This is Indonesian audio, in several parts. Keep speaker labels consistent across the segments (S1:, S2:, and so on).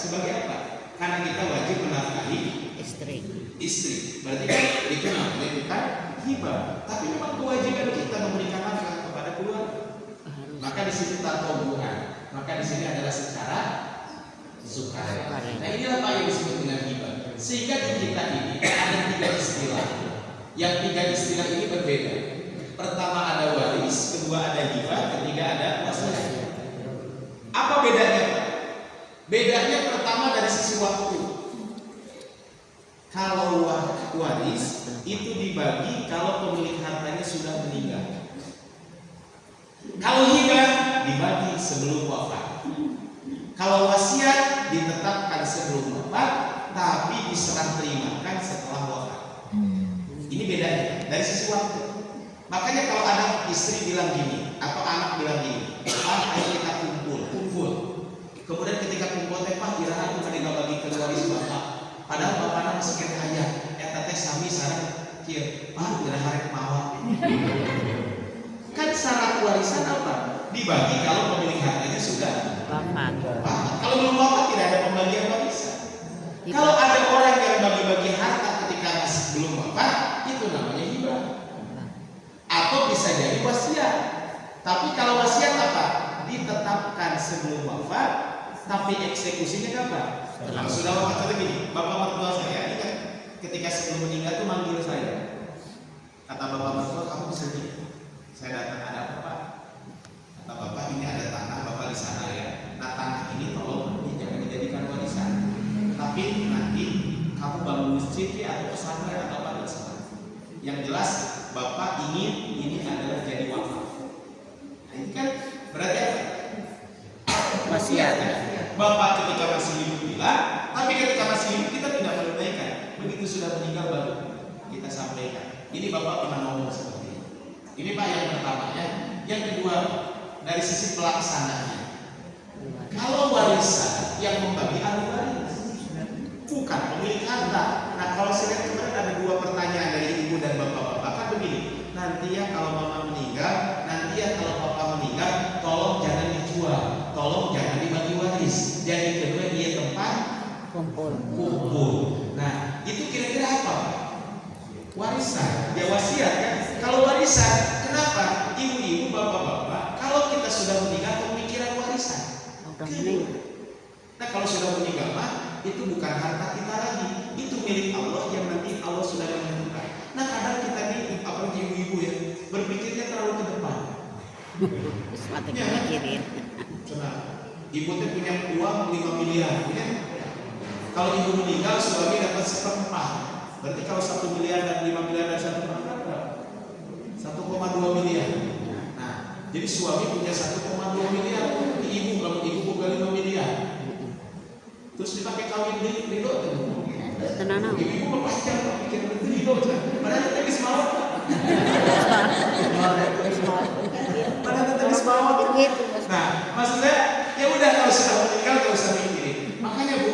S1: Sebagai apa? Karena kita wajib menafkahi istri. Berarti kan itu namanya bukan hibah, tapi memang kewajiban kita memberikan nafkah kepada keluarga. Maka di sini tatobuhan. Maka di sini adalah secara sukarela. Nah inilah Pak yang disebut dengan hibah. Sehingga di kita ini ada 3 istilah. Yang 3 istilah ini berbeda. Pertama ada waris, kedua ada hibah, ketiga ada wasiat. Apa bedanya? Bedanya pertama dari sisi waktu. Kalau waris itu dibagi kalau pemilik hartanya sudah meninggal. Kalau hibah dibagi sebelum wafat. Kalau wasiat ditetapkan sebelum wafat, tapi diserah terimakan setelah wafat. Ini bedanya dari sisi waktu. Makanya kalau ada istri bilang gini atau anak bilang gini, ayo kita kumpul. Kemudian ketika kumpul Pak iraha itu nggak bagi ke waris bapak. Padahal bapaknya masih kena ayah. Teteh sami sarang kieu, Pak iraha rek mawar. Kan syarat warisan apa? Dibagi kalau pemilik hartanya sudah wafat. Kalau belum wafat tidak ada pembagian warisan. Kalau ada orang yang bagi-bagi harta ketika masih belum wafat, itu namanya hibah. Atau bisa jadi wasiat. Tapi kalau wasiat apa? Ditetapkan sebelum wafat, tapi eksekusinya kapan? Kalau sudah wafat. Contoh gini, bapak mertua saya ini kan ketika sebelum meninggal itu manggil saya. Kata bapak mertua, kamu bisa gini. Saya datang, ada apa Pak? Kata bapak, ini ada tanah bapak di sana ya. Nah tanah ini tolong jangan dijadikan warisan. Tapi nanti kamu bangun masjid atau pesantren atau apa terserah. Yang jelas bapak ingin ini adalah jadi wakaf. Nah ini kan berarti apa? Wasiat. Bapak ketika masih hidup bilang, tapi ketika masih hidup kita tidak menunaikan. Begitu sudah meninggal baru kita sampaikan. Ini bapak pernah ngomong seperti ini. Ini Pak yang pertamanya. Yang kedua dari sisi pelaksananya. Kalau warisan yang membagi ahli waris, bukan pemilik harta. Nah kalau saya lihat kemarin ada 2 pertanyaan dari ibu dan bapak-bapak kan begini. Nanti ya kalau mama meninggal, nanti ya kalau papa meninggal, tolong jangan dijual, tolong jangan dibagi waris. Jadi kedua dia tempat kumpul. Nah itu kira-kira apa? Warisan, ya wasiat kan? Kalau warisan, kenapa? Ibu-ibu, bapak-bapak, kalau kita sudah meninggal, pemikiran warisan. Nah kalau sudah meninggal mah, itu bukan harta kita lagi, itu milik Allah yang nanti Allah sudah menentukan. Nah kadang kita nih, apalagi ibu-ibu ya, berpikirnya terlalu ke depan. Ya, ibu tuh punya uang 5 miliar, ya? Kalau ibu meninggal, suami dapat 1/4. Berarti kalau 1 miliar dan 5 miliar dan 1/4 berapa? 1,2 miliar. Nah, jadi suami punya 1,2 miliar. Ibu kalau ibu buka 5 miliar. Terus dipakai kawin ridho tuh.
S2: Tenang.
S1: Ibu mau pacar pikir ridho kan. Padahal kita geus mawar. Padahal kita geus mawar gitu. Nah, maksudnya ya udah kalau sudah meninggal enggak usah mikirin. Makanya Bu,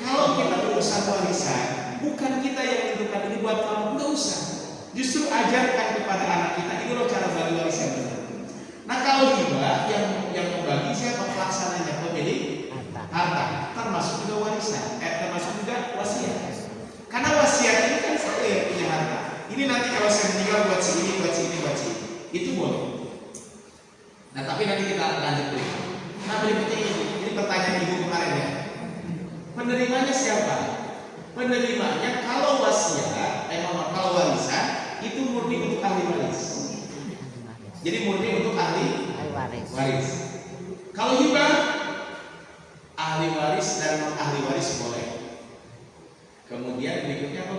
S1: kalau kita berurusan warisan, bukan kita yang menentukan ini buat kamu, enggak usah. Justru ajarkan kepada anak kita ini loh cara bagi warisan benar. Nah kalau hibah yang membagi siapa pelaksananya? Pemilik harta, termasuk juga warisan, termasuk juga wasiat. Karena wasiat ini kan saya yang punya harta. Ini nanti kalau saya meninggal buat si ini, buat si ini, buat si ini, itu boleh. Nah tapi nanti kita lanjut dulu. Nah berikutnya ini pertanyaan ibu kemarin ya. Penerimanya siapa? Penerimanya kalau wasiat, kalau warisan itu murni untuk ahli waris. Jadi murni untuk ahli waris. Kalau hibah, ahli waris dan non ahli waris boleh. Kemudian berikutnya apa?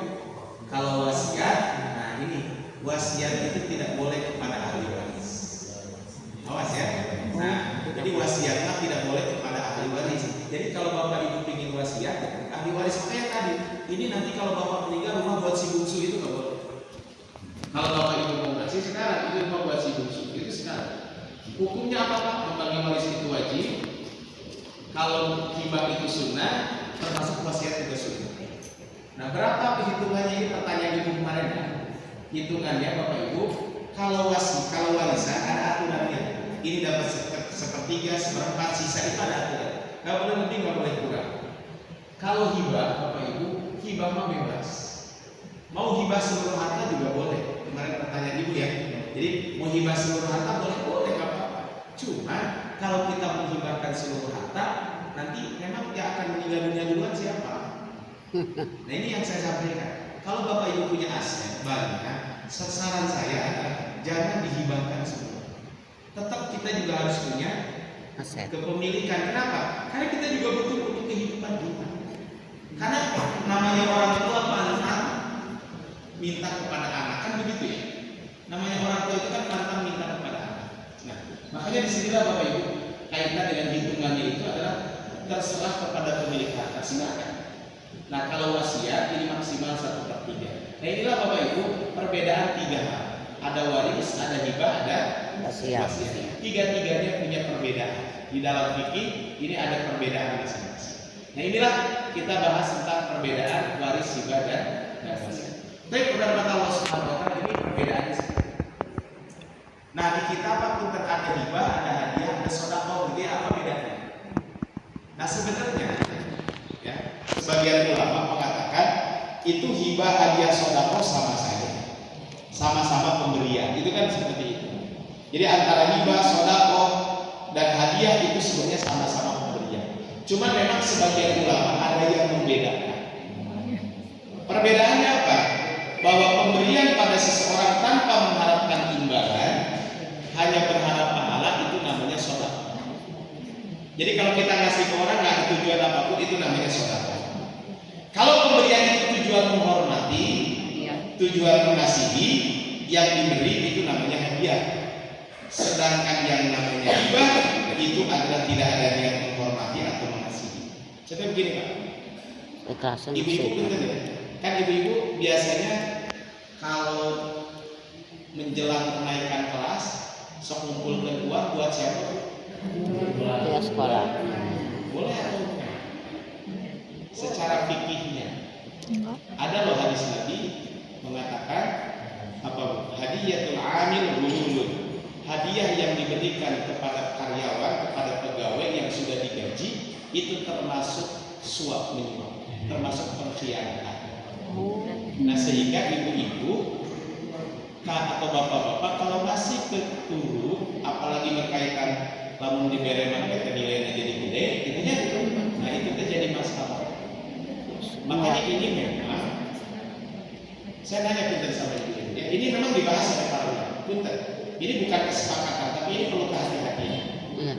S1: Kalau wasiat, nah ini wasiat itu tidak boleh kepada ahli waris. Awas ya. Nah, jadi wasiatnya tidak boleh kepada ahli waris. Jadi kalau bapak ibu ingin wasiat, ahli waris makanya tadi. Ini nanti kalau bapak meninggal rumah buat si bungsu itu nggak boleh. Kalau bapak ibu mau ngasih sekarang, itu rumah buat si bungsu itu sekarang. Hukumnya apa Pak? Membagi waris itu wajib. Kalau hibah itu sunnah, termasuk wasiat juga sunnah. Nah berapa hitungannya ini pertanyaan ibu kemarin ya? Hitungannya bapak ibu, kalau warisan ada aturannya. Ini dapat sepertiga, seperempat, sisa itu ada aturan. Nggak boleh lebih, nggak boleh kurang. Kalau hibah, Bapak Ibu, hibah mah bebas. Mau hibah seluruh harta juga boleh. Kemarin pertanyaan Ibu ya. Jadi mau hibah seluruh harta boleh nggak apa-apa. Cuma kalau kita menghibahkan seluruh harta, nanti memang yang akan meninggal dunia duluan siapa? Nah ini yang saya sampaikan. Kalau Bapak Ibu punya aset banyak, saran saya adalah jangan dihibahkan semua. Tetap kita juga harus punya
S2: Aset.
S1: kepemilikan. Kenapa? Karena kita juga butuh untuk kehidupan kita. Karena namanya orang tua pantang minta kepada anak, kan begitu ya. Namanya orang tua itu kan pantang minta kepada anak. Nah, makanya disinilah Bapak Ibu kaitan dengan hitungannya itu adalah terserah kepada pemilik harta. Silakan. Nah, kalau wasiat ini maksimal 1/3. Nah, inilah Bapak Ibu perbedaan 3 hal. Ada waris, ada hibah, ada
S2: Wasiat.
S1: Tiga-tiganya punya perbedaan. Di dalam fikih ini ada perbedaan masing-masing. Nah, inilah kita bahas tentang perbedaan waris, hibah dan wasiat. Tapi beberapa Allah Subhanahu wa taala ini perbedaannya seperti itu. Nah, di kitab pun ada hibah, ada hadiah, ada sedekah, gitu ya, apa bedanya? Nah, sebenarnya ya, sebagian ulama mengatakan itu hibah, hadiah, sedekah sama saja. Sama-sama pemberian. Itu kan seperti itu. Jadi antara hibah, sedekah dan hadiah itu sebenarnya sama-sama pemberian. Cuma memang sebagian ulama ada yang membedakan. Perbedaannya apa? Bahwa pemberian pada seseorang tanpa mengharapkan imbalan, hanya berharap pahala, itu namanya sedekah. Jadi kalau kita ngasih ke orang nggak ada tujuan apapun, itu namanya sedekah. Kalau pemberian itu tujuan menghormati, tujuan mengasihi, yang diberi itu namanya hadiah. Sedangkan yang namanya hibah itu adalah tidak ada niat menghormati atau mengasihi. Contoh begini Pak, ibu-ibu betul ya? Kan ibu-ibu biasanya kalau menjelang kenaikan kelas sok ngumpulkan uang buat siapa?
S2: Buat sekolah.
S1: Boleh atau bukan? Secara fikihnya ada loh hadis Nabi mengatakan apa? Hadiyatul amil ghululun. Hadiah yang diberikan kepada karyawan, kepada pegawai yang sudah digaji itu termasuk suap menyuap, termasuk pengkhianatan. Nah, sehingga ibu-ibu atau bapak-bapak kalau masih ke guru, apalagi berkaitan lamun diberi market nilainya jadi gede, itunya, nah itu terjadi masalah. Makanya ini memang saya nanya punten sama ibu ya, ini memang dibahas oleh para ulama. Punten, ini bukan kesepakatan, tapi ini perlu kehati-hatian.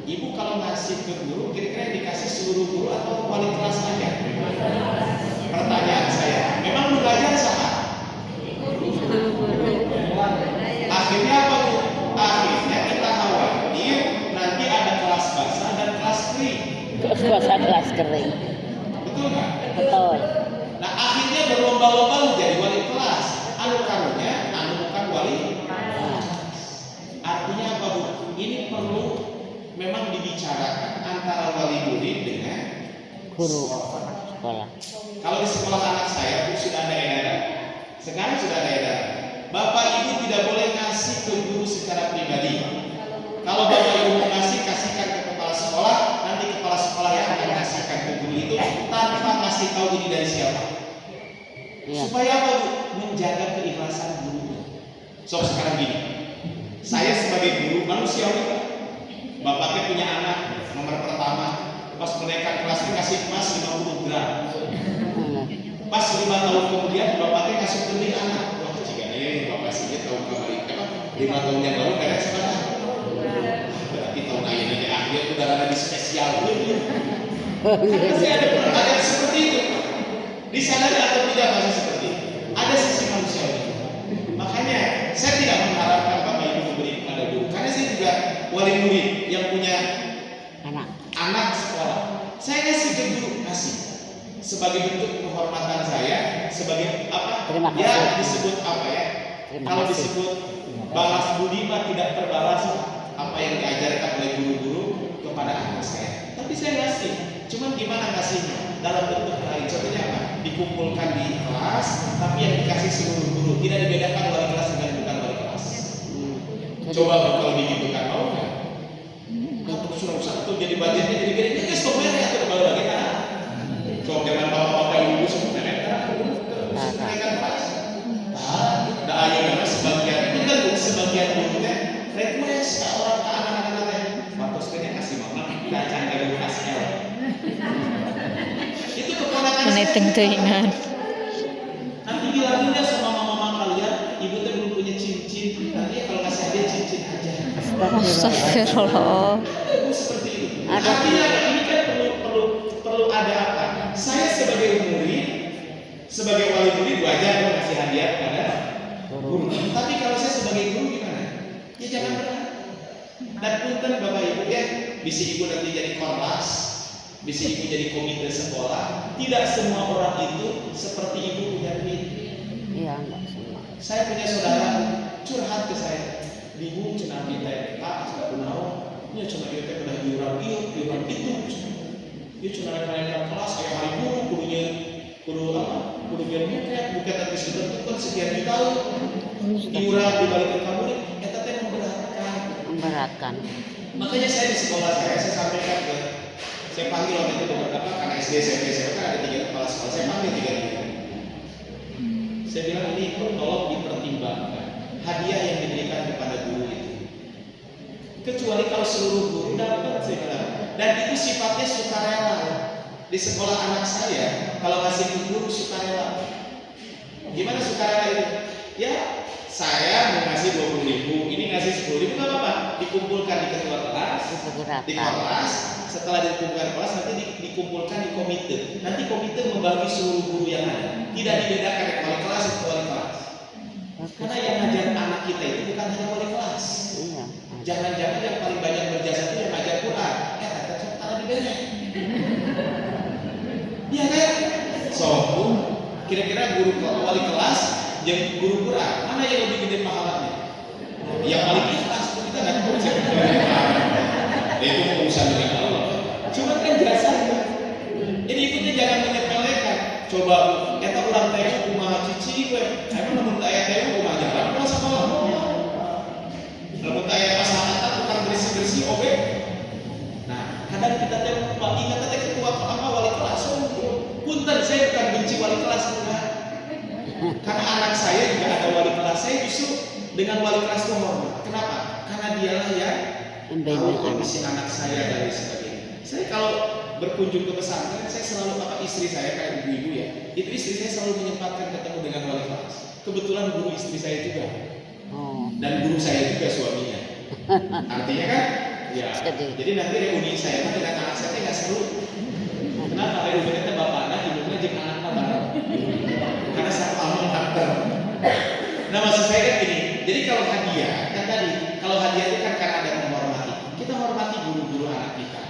S1: Ibu kalau ngasih ke guru, kira-kira dikasih seluruh guru atau wali kelas aja? Pertanyaan saya, memang belajar salah. Akhirnya apa Bu? Akhirnya kita khawatir nanti ada kelas basah dan kelas kering.
S2: Basah kelas kering.
S1: Betul nggak?
S2: Betul.
S1: Nah akhirnya berlomba-lomba menjadi wali kelas. Anu karunya, anu bukan wali. Artinya apa Bu? Ini perlu memang dibicarakan antara wali murid dengan
S2: guru sekolah.
S1: Kalau di sekolah anak saya Bu, sudah ada edaran. Sekarang sudah ada edaran. Bapak Ibu tidak boleh ngasih ke guru secara pribadi. Kalau Bapak Ibu mau ngasih, kasihkan ke kepala sekolah. Nanti kepala sekolah yang akan kasihkan ke guru itu tanpa ngasih tahu ini dari siapa. Ya. Supaya apa Bu? Menjaga keikhlasan gurunya. So sekarang gini, saya sebagai guru manusiawi Pak. Bapaknya punya anak nomor pertama, pas menaikkan kelasnya kasih emas 50 gram. Pas 5 tahun kemudian bapaknya kasih beli anak. Wah jika ini bapak sih tahun kemarin apa 5 tahun yang lalu beres sekarang. Berarti tahun ini akhir udah ada di spesial dulu. Masih ada pertanyaan seperti itu. Disadari atau tidak masih seperti itu? Ada sisi manusiawi. Makanya saya tidak mengharapkan Bapak Ibu memberi kepada guru, karena saya juga wali murid yang punya anak sekolah. Saya kasih ke guru, kasih sebagai bentuk penghormatan saya, sebagai apa? Ya disebut apa ya? Kalau disebut balas budi mah tidak terbalas apa yang diajarkan oleh guru-guru kepada anak saya. Tapi saya ngasih, cuman gimana ngasihnya? Dalam bentuk lain. Contohnya apa? Dikumpulkan di kelas, tapi yang dikasih seluruh guru, tidak dibedakan wali kelas dengan bukan wali kelas. Coba kalau dibutuhkan mau nggak? Kalau sudah usah tuh jadi budgetnya jadi gede, ya stop ya atau baru lagi kan? Coba jangan
S3: Mana teng-tengan.
S1: Nanti bilangnya sama mama kalian, ibu tuh belum punya cincin. Nanti kalau kasih hadiah cincin aja.
S3: Astagfirullah.
S1: Ibu seperti itu.
S2: Ada.
S1: Artinya ini kan perlu ada apa? Saya sebagai murid, sebagai wali murid wajar dong kasih hadiah kepada guru. Tapi kalau saya sebagai guru gimana? Ya jangan berharap. Dan punten Bapak Ibu ya, bisa ibu nanti jadi korlas, bisa ibu jadi komite sekolah. Tidak semua orang itu seperti ibu punya duit.
S2: Iya, enggak semua.
S1: Saya punya saudara curhat ke saya, ibu cenah kita Pak, sudah kenal, ini cuma dia teh udah iuran itu, dia cuma naik kelas kayak hari guru, kudu biar buket tapi sudah itu kan sekian juta, iuran dibalikin kamu nih, eta teh
S2: Memberatkan.
S1: Makanya saya di sekolah saya sampaikan ke, saya panggil waktu itu beberapa karena SD, SMP, SMA kan ada 3 kepala sekolah, saya panggil 3. Saya bilang ini tolong dipertimbangkan hadiah yang diberikan kepada guru itu. Kecuali kalau seluruh guru dapat, saya bilang. Dan itu sifatnya sukarela. Di sekolah anak saya, kalau ngasih ke guru sukarela. Gimana sukarela itu? Ya, saya mau ngasih 20.000, ini ngasih 10.000 nggak apa-apa. Dikumpulkan di ketua kelas, di kelas. Setelah dikumpulkan kelas, nanti dikumpulkan di komite. Nanti komite membagi seluruh guru yang ada. Tidak dibedakan wali kelas itu wali kelas. Karena yang ngajar anak kita itu bukan hanya wali kelas.
S2: Iya.
S1: Jangan-jangan yang paling banyak berjasa itu yang ngajar Quran. Kata cara dibeda. Iya kan? So, kira-kira guru wali kelas yang guru Quran mana yang lebih gede pahalanya? Yang paling ikhlas kita nggak tahu siapa yang paling. Itu urusan dengan Allah. Cuma kan jasanya. Jadi ikutnya jangan menyepelekan. Coba kita ulang teh kumaha cici gue. Emang menurut ayat teh kumaha jalan kalau sekolah. Menurut ayat masyarakat tukang bersih-bersih oke. Nah, kadang kita teh lupa ingat teh ketua apa wali kelas. Punten saya bukan benci wali kelas enggak. Karena anak saya juga ada wali kelas. Saya justru dengan wali kelas itu hormat. Kenapa? Karena dialah yang tahu kondisi anak saya dan sebagainya. Saya kalau berkunjung ke pesantren, saya selalu istri saya kayak ibu-ibu ya. Itu istri saya selalu menyempatkan ketemu dengan wali kelas. Kebetulan guru istri saya juga. Dan guru saya juga suaminya. Artinya kan, ya. Jadi nanti reuni saya dengan anak saya nggak seru. Kenapa reuninya bapak anak, ibunya jeung anak bareng. Karena saya almarhum kantor. Nah maksud saya kan gini. Jadi kalau hadiah kan tadi, kalau hadiah itu kan karena ada menghormati. Kita hormati guru-guru anak kita.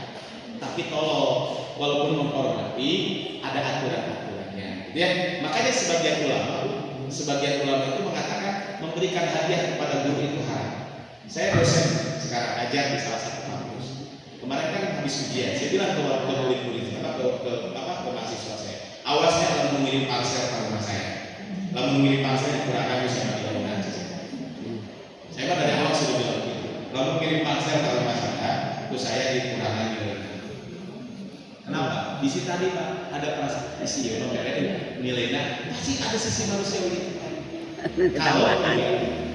S1: Tapi tolong, walaupun menghormati, ada aturan-aturannya. Ya, makanya sebagian ulama itu mengatakan memberikan hadiah kepada guru itu haram. Saya dosen sekarang ajar di salah satu kampus. Kemarin kan habis ujian, saya bilang ke murid-murid ke mahasiswa saya. Awasnya kalau mengirim parsel ke rumah saya. Lalu mengirim parsel kurang habis yang tidak mengaji. Saya kan dari awal sudah bilang begitu. Lalu mengirim parsel ke rumah saya, itu saya dikurangi nilai. Kenapa? Di sini tadi Pak ada perasaan isi ya, nilainya pasti ada sisi manusia begitu. Kalau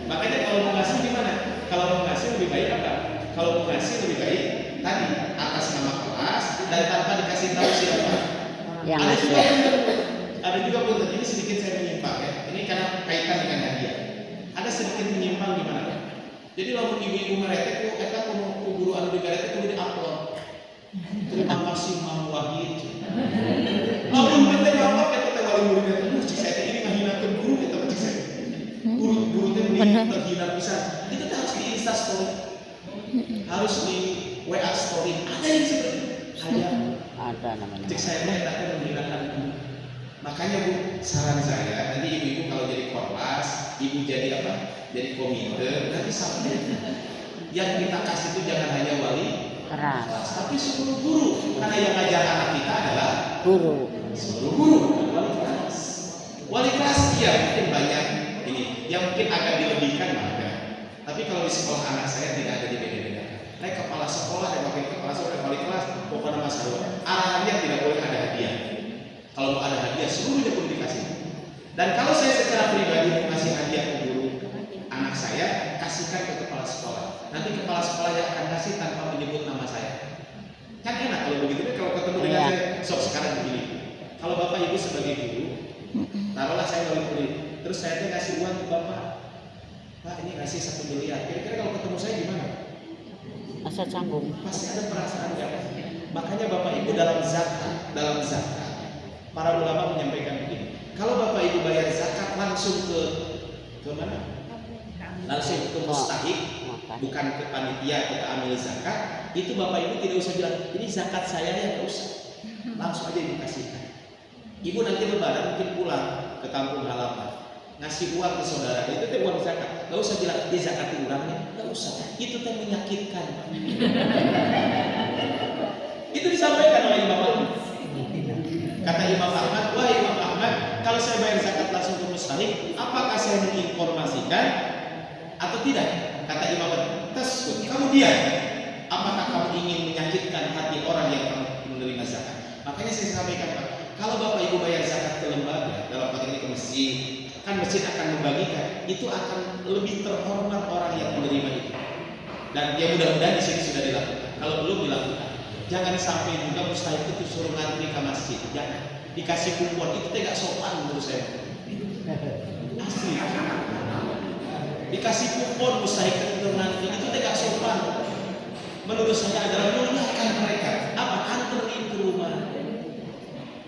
S1: makanya kalau mau ngasih gimana? Kalau mau ngasih lebih baik apa? Kalau mau ngasih lebih baik tadi atas nama kelas dan tanpa dikasih tahu siapa.
S2: Yang
S1: ada juga punten ini sedikit saya menyimpang ya. Ini karena kaitan dengan hadiah. Ada sedikit menyimpang gimana ya? Jadi lamun ibu-ibu mereka ku eta ku guru anu di garete kudu di-upload. Terima kasih Mang Wahid. Lamun kita bapak kita wali muridnya terus cik saya ini ngahinakeun guru kita cik saya. Guru teh menghina pisan. Itu harus di Insta story. Harus di WA story. Ada yang seperti itu.
S2: ada namanya.
S1: Cik saya teh tak menghinakan guru. Makanya Bu, saran saya nanti ibu-ibu kalau jadi korlas, ibu jadi apa? Jadi komite, nanti sampai yang kita kasih itu jangan hanya wali kelas, tapi seluruh guru. Karena yang ngajar anak kita adalah
S2: Guru.
S1: seluruh guru, wali kelas. Wali kelas iya mungkin banyak ini, yang mungkin agak dilebihkan ada. Tapi kalau di sekolah anak saya tidak ada dibeda-bedakan. Naik kepala sekolah, ada wakil kepala sekolah, ada wali kelas, pokoknya Mas Harun. Arahannya tidak boleh ada hadiah. Kalau mau ada hadiah seluruhnya pun dikasih. Dan kalau saya secara pribadi mau kasih hadiah ke guru anak saya, kasihkan ke kepala sekolah. Nanti kepala sekolah yang akan kasih tanpa menyebut nama saya. Kan enak kalau begitu. Kalau ketemu dengan saya, sok sekarang begini. Kalau bapak ibu sebagai guru, taruhlah saya wali murid, terus saya tuh ngasih uang ke bapak, Pak ini ngasih 1 miliar, kira-kira kalau ketemu saya gimana?
S2: Asa canggung.
S1: Pasti ada perasaan gak? Makanya bapak ibu dalam zakat, para ulama menyampaikan begini, kalau bapak ibu bayar zakat langsung ke mana? Langsung ke mustahik, bukan ke panitia atau ke amil zakat, itu bapak ibu tidak usah bilang ini zakat saya ya, nggak usah, langsung aja ibu kasihkan. Ibu nanti lebaran mungkin pulang ke kampung halaman, ngasih uang ke saudara, itu teh uang zakat, nggak usah bilang dia zakat urangnya, nggak usah, itu teh menyakitkan. Itu disampaikan oleh Imam Ahmad. Kata Imam Ahmad, wah Imam Ahmad, kalau saya bayar zakat langsung ke mustahik, apakah saya menginformasikan atau tidak? Kata Imam Ahmad, tasbut, kamu diam. Apakah kamu ingin menyakitkan hati orang yang kamu menerima zakat? Makanya saya sampaikan, Pak, kalau bapak ibu bayar zakat ke lembaga, dalam hal ini ke masjid, kan masjid akan membagikan, itu akan lebih terhormat orang yang menerima itu. Dan ya mudah-mudahan di sini sudah dilakukan. Kalau belum dilakukan, jangan sampai juga mustahik itu suruh ngantri ke masjid, jangan. Dikasih kupon itu tidak sopan menurut saya. Asli. Dikasih kupon mustahik itu ngantri itu tidak sopan. Menurut saya adalah muliakan mereka. Apa? Anterin ke rumah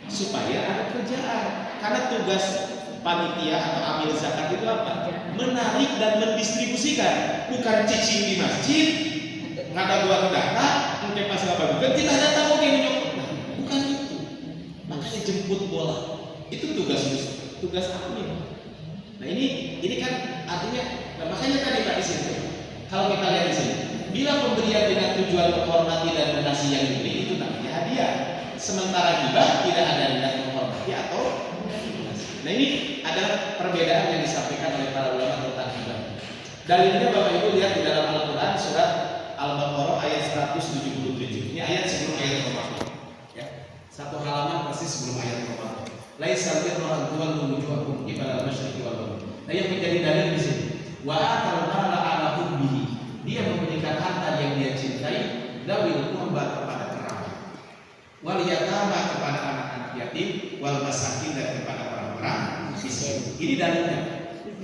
S1: supaya ada kerjaan. Karena tugas panitia atau amil zakat itu apa? Menarik dan mendistribusikan, bukan cicing di masjid, ngada buat data, mungkin pas apa bukan tidak ada tahu yang nyokot. Bukan itu. Makanya jemput bola. Itu tugas amil. Nah ini kan artinya, nah makanya tadi Pak di sini. Kalau kita lihat di sini, bila pemberian dengan tujuan menghormati dan mengasihi yang diberi itu namanya hadiah. Sementara hibah tidak ada niat menghormati atau mengasihi. Nah ini adalah perbedaan yang disampaikan oleh para ulama tentang hibah. Dalilnya Bapak Ibu lihat di dalam Al-Quran surat Al-Baqarah ayat 177. Ini ayat sebelum ayat Ramadan. Ya, satu halaman persis sebelum ayat Ramadan. Laisa birra an tuwallu wujuhakum qibala al-masyriqi wal maghrib. Nah yang menjadi dalil di sini, wa atal mala ala hubbihi. Dia memberikan harta yang dia cintai, dawil qurba kepada kerabat, wal yatama kepada anak-anak yatim, wal masakin dan kepada orang-orang miskin. Ini dalilnya.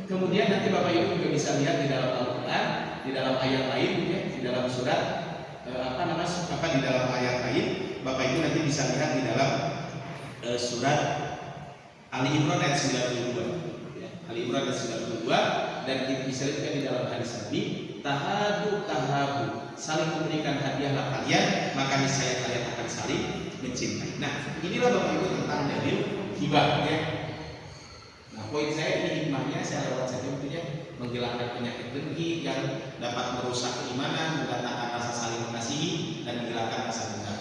S1: Kemudian nanti Bapak Ibu juga bisa lihat di dalam Al-Quran, di dalam ayat lain, ya, di dalam surat di dalam ayat lain, Bapak Ibu nanti bisa lihat di dalam surat Ali Imran ayat 92, ya, Ali Imran ayat 92, dan kita bisa lihat di dalam hadis Nabi, tahabu, saling memberikan hadiahlah kalian, maka niscaya kalian akan saling mencintai. Nah, inilah Bapak Ibu tentang dalil hibah, ya. Nah, poin saya ini hikmahnya saya lewat saja tentunya menghilangkan penyakit dengki yang dapat merusak keimanan, mendatangkan rasa saling mengasihi dan menghilangkan rasa dendam.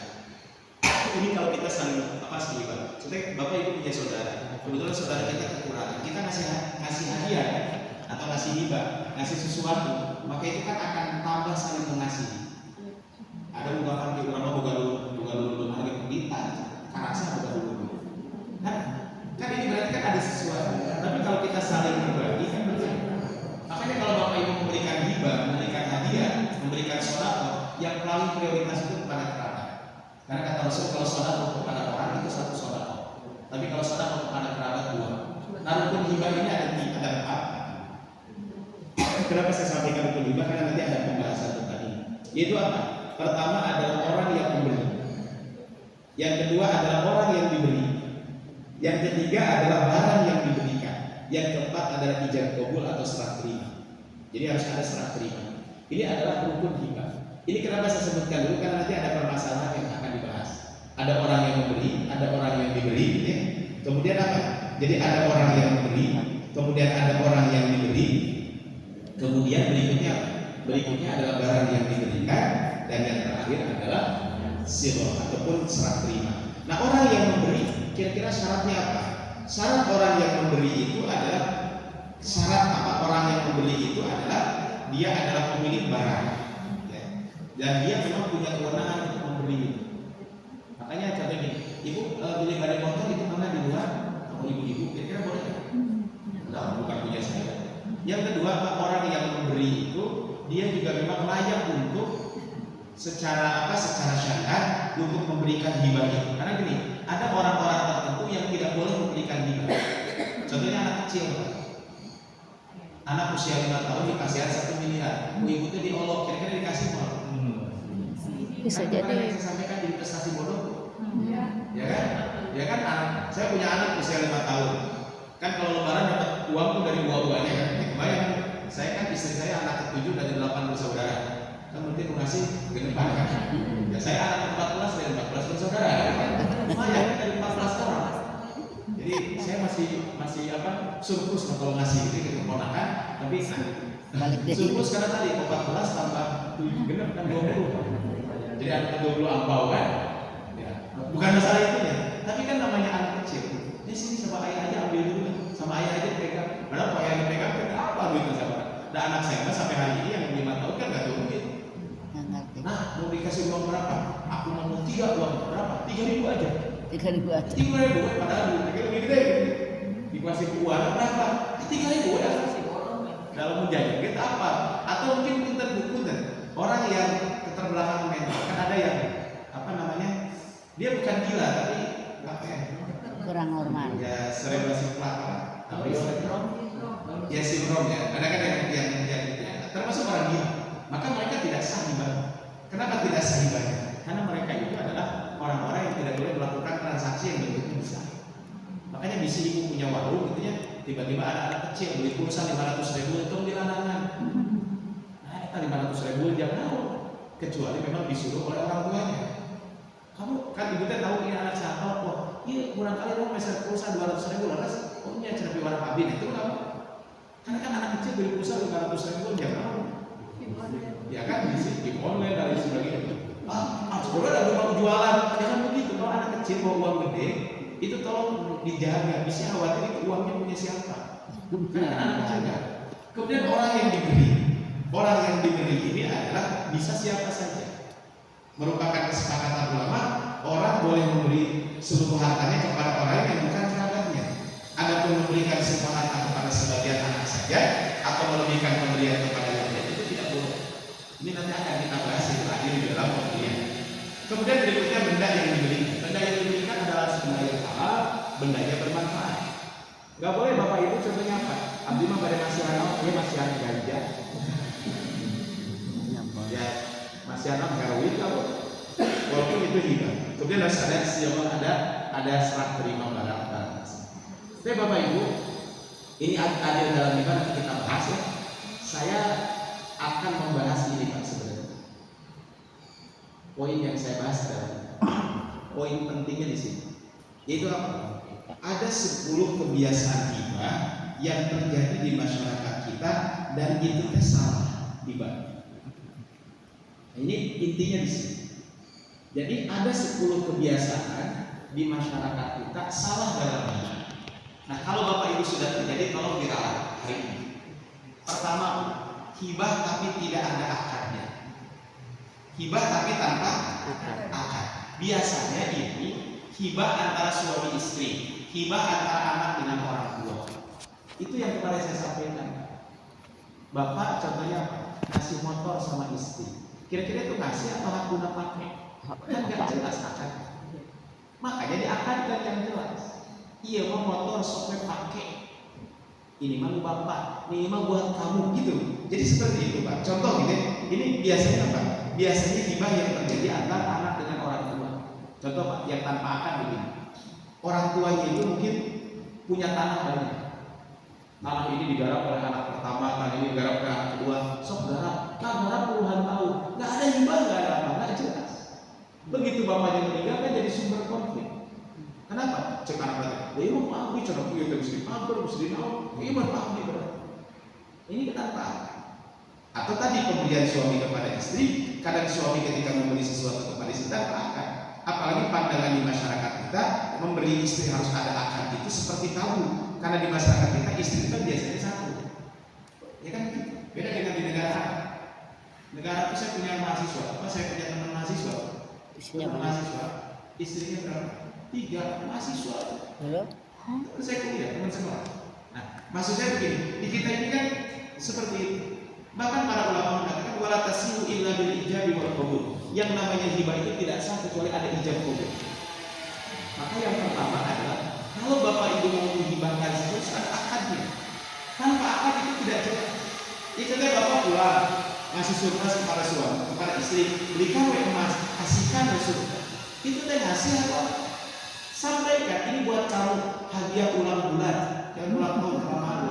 S1: Ini kalau kita saling hibah. Contohnya Bapak Ibu punya saudara, kebetulan saudara kita kekurangan, kita ngasih hadiah atau ngasih hibah, ngasih sesuatu, maka itu kan akan tambah saling mengasihi. Ada ungkapan di ulama bukan dulu hari pendeta, karena saya bukan dulu. Kan ini berarti kan ada sesuatu. Tapi kalau kita saling berbagi kan berbeda. Makanya kalau Bapak Ibu memberikan hibah, memberikan hadiah, memberikan sedekah, yang paling prioritas itu kepada kerabat. Karena kata Rasul kalau sedekah kepada orang itu satu sedekah. Tapi kalau sedekah kepada kerabat dua. Rukun hibah ini ada 4. Kenapa saya sampaikan rukun hibah? Karena nanti ada pembahasan tentang ini. Yaitu apa? Pertama adalah orang yang memberi. Yang kedua adalah orang yang diberi. Yang ketiga adalah barang yang diberikan. Yang keempat adalah ijab qabul atau serah terima. Jadi harus ada serah terima. Ini adalah rukun hibah. Ini kenapa saya sebutkan dulu, karena nanti ada permasalahan yang akan dibahas. Ada orang yang memberi, ada orang yang diberi, ya. Kemudian apa? Jadi ada orang yang memberi, kemudian ada orang yang diberi, kemudian berikutnya apa? Berikutnya adalah barang yang diberikan, dan yang terakhir adalah sirah ataupun serah terima. Nah, orang yang memberi kira-kira syaratnya apa? Syarat orang yang memberi itu adalah orang yang memberi itu adalah dia adalah pemilik barang, ya. Dan dia memang punya kewenangan untuk memberi itu. Makanya contoh gini, ibu beli barang motor itu mana di luar? Atau ibu-ibu kira-kira boleh nggak? Enggak, bukan punya saya. Yang kedua, orang yang memberi itu dia juga memang layak untuk secara syariat untuk memberikan hibah itu. Karena gini, ada orang-orang tertentu yang
S3: Bisa
S1: Kan kemarin
S3: jadi.
S1: yang saya sampaikan di investasi bodong, ya kan? Ya kan, saya punya anak usia 5 tahun. Kan kalau lebaran dapat uang tuh dari buah-buahnya kan. Ya, kebayang, saya kan istri saya anak ke-7 dari 8 bersaudara. Kan mungkin ngasih genepan kan. Ya saya anak ke-14 dari 14 bersaudara. Kan? Lumayan kan dari 14 orang. Jadi saya masih surplus lah kalau ngasih ini ke keponakan, tapi
S2: Balik deh.
S1: surplus karena tadi 14 tambah 7 genep kan 20. Jadi ada 20 angpau kan. Ya. Bukan masalah itu ya, tapi kan namanya anak kecil. Di sini sama ayah aja ambil dulu kan, sama ayah aja pegang. Padahal ayah yang pegang kan apa duitnya sama. Dan anak saya kan sampai hari ini yang 5 tahun kan nggak tahu duit.
S2: Nggak ngerti.
S1: Nah, mau dikasih uang berapa? Aku mau 3 uang berapa? 3.000 aja.
S2: 3.000 aja.
S1: 3.000 padahal duitnya lebih gede. Dikasih uang berapa? 3.000 ya. Dalam menjaga kita apa? Atau mungkin buku orang yang keterbelakangan mental kan ada yang dia bukan gila tapi apa ya?
S2: Kurang normal.
S1: Ya serebrasi flat apa ya sindrom ya. Ada kan yang termasuk orang gila. Maka mereka tidak sah ibadah. Kenapa tidak sah ibadah? Karena mereka itu adalah orang-orang yang tidak boleh melakukan transaksi yang bentuknya besar. Makanya bisa ibu punya warung gitu ya, tiba-tiba ada anak kecil beli pulsa 500.000 itu di lanangan. Nah, itu 500.000 jangan tahu, kecuali memang disuruh oleh orang tuanya. Kamu kan ibu teh tahu ini anak siapa? Oh, ini kurang kali dong meser pulsa 200.000 laras. Oh, ini cerita warna abin itu kamu. Karena kan anak kecil beli pulsa 500.000 jangan tahu. Ya kan bisa di online dari sebagainya. Sekolah ada rumah jualan, jangan begitu. Kalau anak kecil bawa uang gede, itu tolong dijaga. Bisa khawatir itu uangnya punya siapa? Karena anak kecil kan. Kemudian orang yang diberi ini adalah bisa siapa saja. Merupakan kesepakatan ulama, orang boleh memberi seluruh hartanya kepada orang yang bukan kerabatnya. Adapun memberikan semua harta kepada sebagian anak saja atau melebihkan pemberian kepada yang lain itu tidak boleh. Ini nanti akan kita bahas terakhir di dalam pemberian. Kemudian berikutnya benda yang diberikan. Benda yang diberikan adalah benda yang halal, benda yang bermanfaat. Gak boleh bapak ibu contohnya apa? Abdi mah pada masih anak, dia masih anak ganja. Ya masih anak gawin kalau walaupun itu hibah. Kemudian ada serah terima barang. Oke bapak ibu, ini ada dalam hibah nanti kita bahas ya. Saya akan membahas ini pak sebenarnya. Poin yang saya bahas adalah poin pentingnya di sini, yaitu apa? Ada 10 kebiasaan hibah yang terjadi di masyarakat kita dan itu salah hibah. Ini intinya di sini. Jadi ada 10 kebiasaan di masyarakat kita salah dalam hibah. Nah kalau bapak ibu sudah terjadi, tolong diralat hari ini. Pertama, hibah tapi tidak ada akarnya. Hibah tapi tanpa akad. Biasanya ini hibah antara suami istri, hibah antara anak dengan orang tua. Itu yang kemarin saya sampaikan. Bapak contohnya apa? Ngasih motor sama istri. Kira-kira itu ngasih atau hak guna pakai? Kan gak jelas akad. Makanya diakadkan yang jelas. Iya mau motor sopnya pakai. Ini mah lu bapak, ini mah buat kamu gitu. Jadi seperti itu pak. Contoh gini, ini biasanya apa? Biasanya hibah yang terjadi antara anak dengan orang tua. Contoh pak, yang tanpa akad begini. Orang tuanya itu mungkin punya tanah banyak. Tanah ini digarap oleh anak pertama, tanah ini digarap oleh anak kedua. Sok garap, garap puluhan tahun. Nggak ada hibah, nggak ada apa, nggak jelas. Begitu bapaknya meninggal kan jadi sumber konflik. Kenapa? Cek anak berarti. Ya emang pabrik cara punya mesti pabrik, mesti naon. Ini mah pabrik berarti. Ini tanpa akad. Atau tadi pemberian suami kepada istri, kadang suami ketika memberi sesuatu kepada istri tanpa akad. Apalagi pandangan di masyarakat kita memberi istri harus ada akad itu seperti tabu. Karena di masyarakat kita istri itu kan biasanya satu. Ya kan? Beda dengan di negara. Negara itu saya punya mahasiswa, saya punya teman mahasiswa. Teman mahasiswa, istrinya berapa? 3 mahasiswa.
S2: Belum?
S1: Terus saya kuliah teman sekolah. Nah, maksud saya begini, di kita ini kan seperti itu. Bahkan para ulama mengatakan wala tasihu illa bil ijabi wal qabul. Yang namanya hibah itu tidak sah kecuali ada ijab qabul. Maka yang pertama adalah kalau bapak ibu mau menghibahkan sesuatu ada akadnya. Tanpa akad itu tidak jelas. Ini contohnya bapak pulang, ngasih surprise kepada suami, kepada istri, belikan kue emas, kasihkan surprise. Itu teh ngasih apa? Sampaikan ini buat kamu hadiah ulang bulan, jangan ulang tahun kelamaan.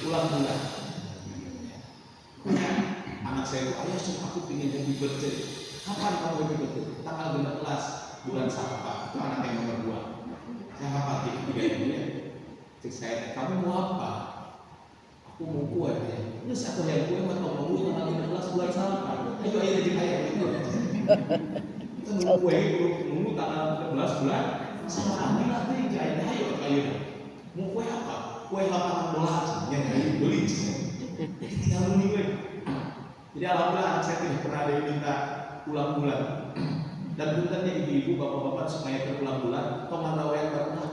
S1: Ulang bulan. Makanya anak saya itu, ayah aku ingin jadi birthday. Kapan kamu jadi birthday? Tanggal 15 bulan Safar. Itu anak yang nomor 2. Saya hafal tiga ini ya. Cek saya, kamu mau apa? Aku mau kue ya. Ini satu yang kue mah mau tanggal 15 bulan Safar. Ayo ayah jadi ayah itu. Kita mau kue nunggu tanggal 15 bulan Safar. Nanti jadi ayo ayo. Mau kue apa? Kue lapangan bola yang kayu beli. Tinggal nunggu kue. Jadi alhamdulillah anak saya tidak pernah ada yang minta ulang bulan. Dan puntennya ibu-ibu, bapak-bapak supaya berulang bulan, pemantau yang pernah.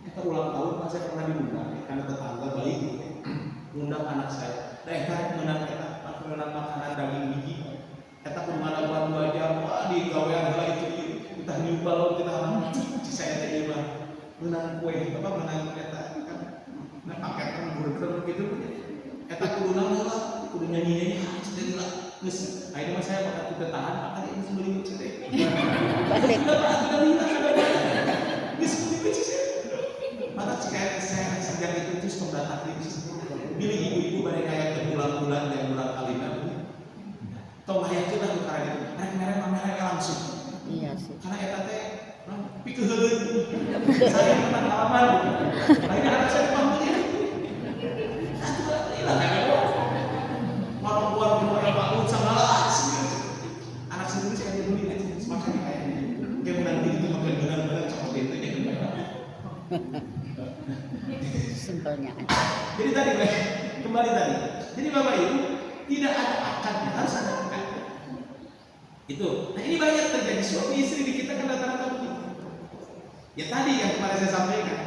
S1: Kita ulang tahun, saya pernah diundang karena tetangga baik ngundang anak saya. Kita mengenang makanan daging biji. Kita kemana buat 2 jam, wah di gawean lah itu kita nyubal kita saya tadi mah menang kue, apa menang kita kan, nah paketan burger gitu. Kita kurunang lah. Udah nyanyi jadi lah, nges. Akhirnya saya bakal kita tahan, makanya ini sebeli lucu deh.
S2: Balik.
S1: Nges sebeli lucu sih. Maka saya sejak itu terus pemberantasan ini. Pilih ibu-ibu pada kayak bulan-bulan dan bulan kalian. Tong hayat kita bukan itu. Mereka langsung.
S2: Iya sih.
S1: Karena kita teh pikeun. Saya pernah pengalaman. Akhirnya anak saya dipanggil. Anak sendiri saya dulu itu semakin kayak kayak menanti itu makin benar-benar coklat itu jadi mereka.
S2: Simpelnya.
S1: Jadi tadi kembali tadi. Jadi Bapak Ibu tidak ada akadnya, harus ada akad. Itu. Nah ini banyak terjadi suami istri di kita kan rata-rata begitu. Ya tadi yang kemarin saya sampaikan.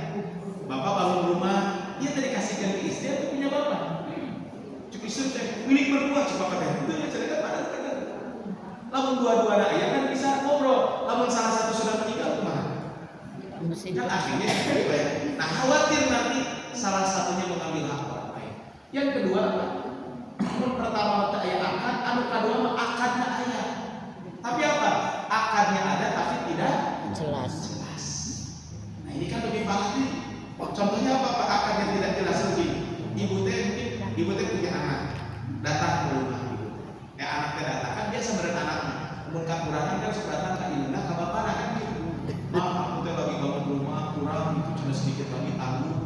S1: Bapak bangun rumah, dia tadi kasihkan ke istri atau punya bapak. Cukup istri milik berdua coba kata itu ya cerita pada kita. Lamun dua-dua ayah kan bisa ngobrol. Lamun salah satu sudah meninggal kemana? Kan akhirnya nah khawatir nanti salah satunya mengambil hak orang lain. Yang kedua, pertama ayah akad, anu kedua akadnya ayah. Tapi apa? Akadnya ada tapi tidak
S2: Jelas.
S1: Nah ini kan lebih pasti. Contohnya apa? Pak akadnya tidak jelas lebih. Ibu teh punya anak, datang ke rumah ibu. Anaknya datang kan biasa berenanaknya. Mun kakurangan kan suka datang ke ibu, ke bapak kan gitu. Maaf aku teh lagi bangun rumah kurang itu cuma sedikit lagi tanggung.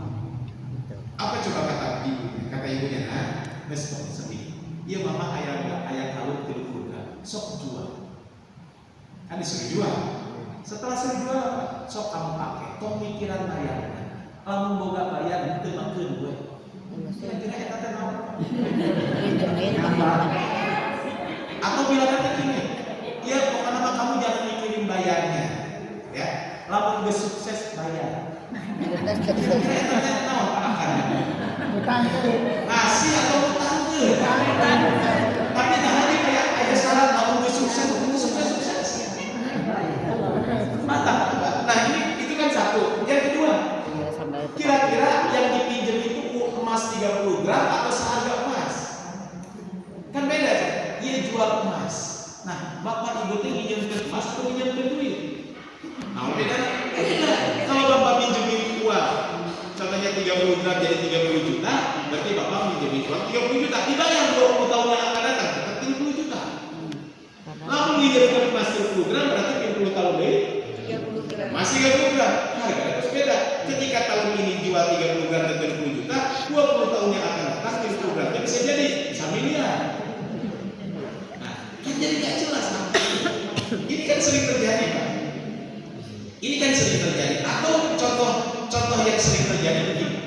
S1: Apa coba kata ibu? Kata ibunya, nah, nggak sedih. Iya mama ayah kalau tidak juga, sok jual. Kan disuruh jual. Setelah suruh jual apa? Sok kamu pakai. Tong mikiran bayarnya. Kamu boga bayar itu makin gue. Kira-kira eta teh naon? Atau bilangannya gini, ya pokoknya nama kamu jangan mikirin bayarnya, ya. Lamun gak sukses bayar. Kira-kira eta naon panakannya? Ngasih atau utang ke? Tapi tadi kayak ada syarat lamun gak sukses, sukses. Mantap. Nah itu kan satu. Yang kedua, kira-kira yang dipinjam itu emas 30 gram atau seharga emas? Kan beda kan? Dia jual emas. Nah, bapak ibu teh minjemkeun emas atau minjemkeun duit? Nah, beda. Kalau bapak minjemin uang, contohnya 30 gram jadi 30 juta, berarti bapak minjemin uang 30 juta, dibayar 20 tahun yang akan datang, tetap 30 juta. Lalu minjemkeun emas 30 gram berarti 30 tahun deh. 30 gram. Masih 30 gram. Harga itu beda. Ketika tahun ini jual 30 gram dan 30 juta, 20 tahun yang akan datang 30 gram bisa jadi bisa miliar. Nah, kan jadi nggak jelas. Ini kan sering terjadi, Pak. Ini kan sering terjadi. Atau contoh yang sering terjadi begini.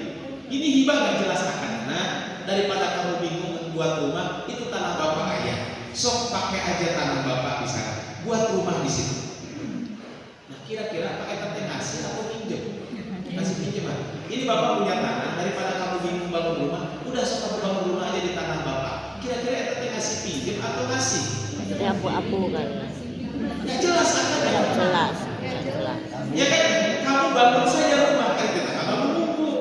S1: Ini hibah nggak jelas akan. Nah, daripada kamu bingung buat rumah, itu tanah bapak ayah. Sok pakai aja tanah bapak di sana. Buat rumah di situ. Nah, kira-kira pakai tante ngasih atau pinjam? Kasih pinjaman. Ini bapak punya tanah, daripada kamu bingung bangun rumah, udah sok kamu bangun rumah aja di tanah bapak. Kira-kira tante ngasih pinjam atau ngasih?
S2: Jadi abu-abu kali.
S1: Nggak jelas akan.
S2: Jelas.
S1: Ya kan, kamu bangun saja rumah kan kita, kamu kumpul.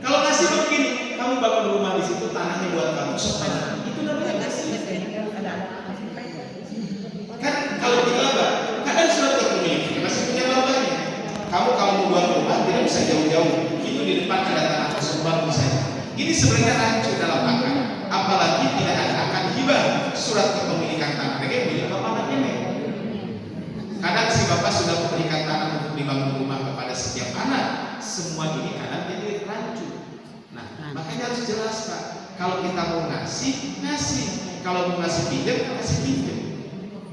S1: Kalau ngasih begini, kamu bangun rumah di situ tanahnya buat kamu, sok tanah. Ini sebenarnya rancu dalam akad. Apalagi tidak ada akad hibah, surat kepemilikan tanah. Mereka milik bapak anaknya nih. Kadang si bapak sudah memberikan tanah untuk dibangun rumah kepada setiap anak. Semua ini kadang jadi rancu. Nah, makanya harus jelas Pak. Kalau kita mau ngasih, ngasih. Kalau mau ngasih pinjam, ngasih pinjam.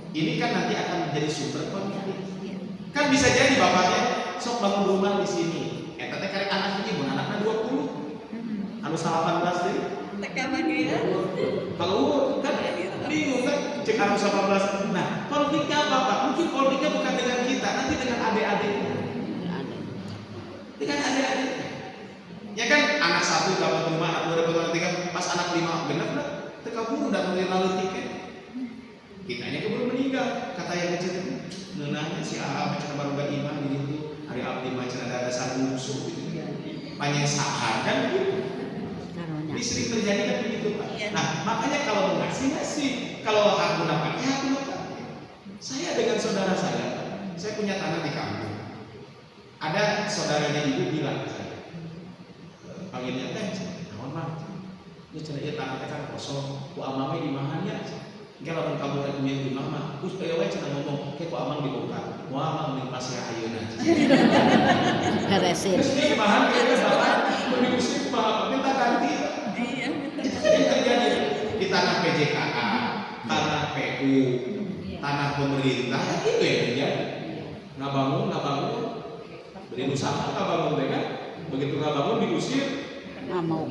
S1: Ini kan nanti akan menjadi sumber konflik. Kan bisa jadi bapaknya sok bangun rumah di sini. Tete karek anak ini, anaknya 20. Anu 18 deh.
S4: Tekaman ya.
S1: Kalau kan bingung kan cek anu 18. Nah, konfliknya apa Pak? Mungkin konfliknya bukan dengan kita, nanti dengan adik-adiknya. Dengan adik-adiknya. Ya kan anak 1 dapat rumah, anak 2 dapat rumah, pas anak 5 genap lah, teka buru udah mulai lalu tiket. Kitanya keburu meninggal. Kata yang kecil, nenahnya si A macam baru gak iman di situ. Hari abdi macam ada satu musuh gitu. Banyak sahan kan gitu. Ini sering terjadi kan begitu Pak. Nah makanya kalau ngasih, kalau aku dapat, ya aku dapat. Saya dengan saudara saya punya tanah di kampung. Ada saudaranya ibu bilang ke saya, panggilnya teh, naon mah, ini cerita tanah kan kosong, ku amame di mahanya. Kalau kamu lagi punya di mama, terus pegawai cina ngomong, kayak ku amang dibongkar, mau amang di pasir ayun aja.
S2: Keresin.
S1: Terus dia bahan kayaknya bahan, berdiskusi bahan, minta ganti. Itu yang terjadi di tanah PJKA, tanah PU, tanah pemerintah, itu yang terjadi. Nggak bangun, beri usaha nggak bangun, kan? Begitu nggak bangun diusir,
S2: Nggak mau.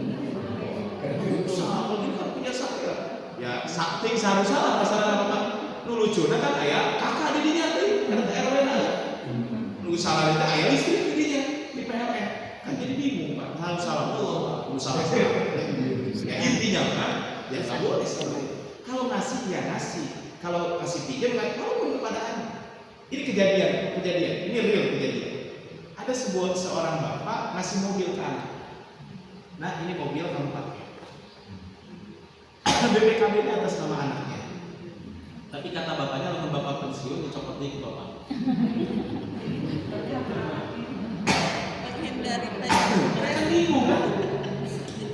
S1: usaha mungkin kan punya saya. Ya, sakting seharusnya lah masalah apa? Nu lucuna kan ayah kakak didinya teh, ada RW ayah. Nu salah itu ayah listrik didinya di PLN. Kan jadi bingung Pak. Harus salah Allah, nu salah. Ya intinya kan, ya tak boleh seperti itu. Kalau ngasih ya ngasih, kalau kasih pinjam kan walaupun kepada anak. Ini kejadian, ini real kejadian. Ada seorang bapak ngasih mobil ke anak. Nah ini mobil kamu pakai. BPKB ini atas nama anaknya. Tapi kata bapaknya kalau bapak pensiun dicopot nih ke bapak. Mereka bingung kan?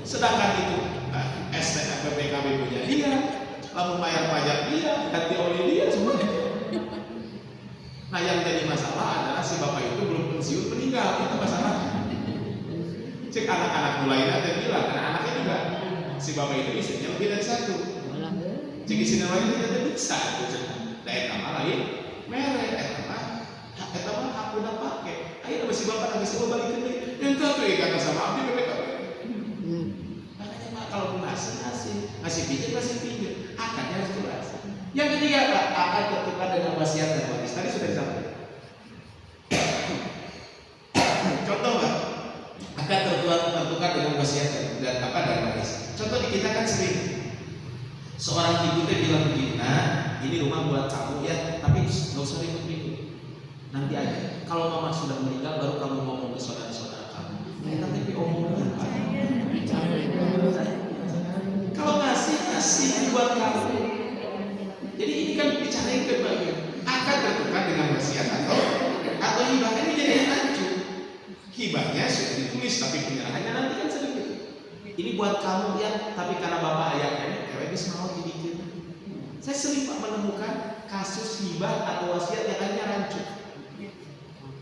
S1: Sedangkan itu STNK BPKB punya dia, lalu bayar pajak dia, ganti oleh dia semua. Nah yang jadi masalah adalah si bapak itu belum pensiun meninggal, itu masalah. Cek anak-anak mulai ada bilang, karena anaknya juga si bapak itu istrinya lebih dari satu. Cek istrinya lagi tidak bisa. Daerah nama lain, merek, etama aku udah pakai. Ayo si bapak lagi semua balik ke dia. Yang satu ya kata sama abdi BPKB. Makanya Pak kalau ngasih pinjam, akadnya harus jelas. Yang ketiga Pak, akad tertukar dengan wasiat dan waris. Tadi sudah disampaikan. Contoh Pak, akad tertukar dengan wasiat dan waris. Contoh di kita kan sering seorang ibu tuh bilang begini, nah ini rumah buat kamu ya, tapi nggak usah ribut-ribut. Nanti aja, kalau mama sudah meninggal baru kamu ngomong ke saudara-saudara kamu. Kita tapi omongin Pak. Kalau ngasih buat kamu. Jadi ini kan bicara yang kedua, akad tertukar dengan wasiat atau hibah. Ini jadi rancu. Hibahnya sudah ditulis tapi penyerahannya nanti kan sedikit. Ini buat kamu ya, tapi karena bapak ayahnya, bisa mau dibikin. Saya sering Pak menemukan kasus hibah atau wasiat yang hanya rancu.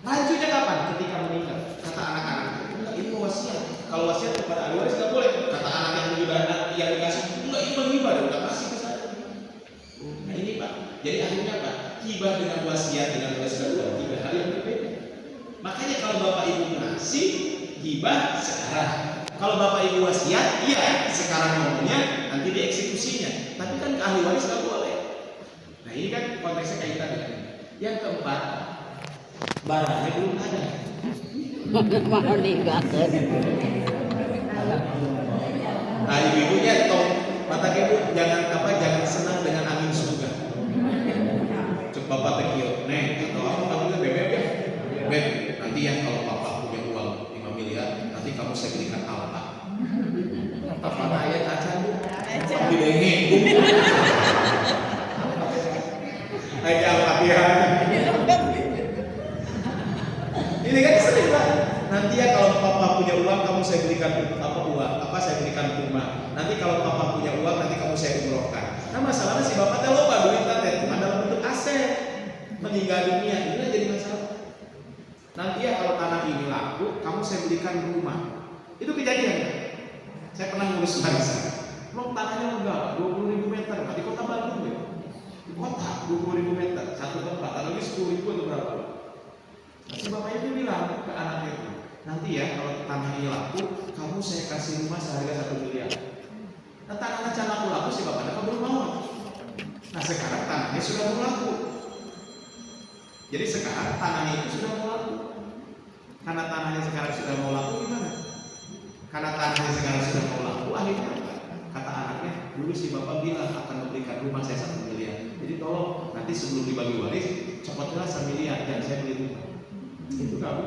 S1: Rancunya kapan? Ketika meninggal. Kata anak-anak, enggak ini mau wasiat. Kalau wasiat kepada ahli waris nggak boleh. Kata anak yang hibah yang dikasih, enggak ini hibah, udah kasih ke saya. Nah ini Pak. Jadi akhirnya Pak, hibah dengan wasiat dengan wasiat dua tiga hal yang berbeda. Makanya kalau bapak ibu ngasih hibah sekarang. Kalau bapak ibu wasiat, iya sekarang ngomongnya nanti dieksekusinya. Tapi kan ke ahli waris nggak boleh. Nah ini kan konteksnya kaitan dengan ini. Yang keempat, barangnya belum ada.
S2: Mau digakeun.
S1: Nah ibu-ibunya tong mata ibu jangan senang dengan angin surga. Coba bapak tekil, atau apa panggilnya bebek ya? Bebek. Nanti ya kalau bapak punya uang 5 miliar, nanti kamu saya berikan alpa. Apa ayat kaca bu? Tapi dengi. Aja latihan. Ini kan sering Pak. nanti ya kalau papa punya uang kamu saya berikan saya berikan rumah. Nanti kalau papa punya uang nanti kamu saya umrohkan. Nah masalahnya si bapak teh loba duit teh cuma dalam bentuk aset. Meninggal dunia ini jadi masalah. Nanti ya kalau tanah ini laku kamu saya berikan rumah. Itu kejadian. Saya pernah ngurus warisan. Belum tanahnya enggak 20.000 meter di kota Bandung ya. Di kota 20.000 meter satu tempat, lagi 10.000 atau berapa. Nah, si bapak itu bilang ke anaknya itu, nanti ya kalau tanah ini laku, kamu saya kasih rumah seharga 1 miliar. Nah tanahnya can laku si bapaknya belum mau. Nah sekarang tanahnya sudah mau laku. Jadi sekarang tanahnya itu sudah mau laku. Karena tanahnya sekarang sudah mau laku gimana? Karena tanahnya sekarang sudah mau laku, akhirnya kata anaknya, dulu si bapak bilang akan memberikan rumah saya 1 miliar. Jadi tolong nanti sebelum dibagi waris, cepatlah 1 miliar dan saya beli rumah. Itu kamu.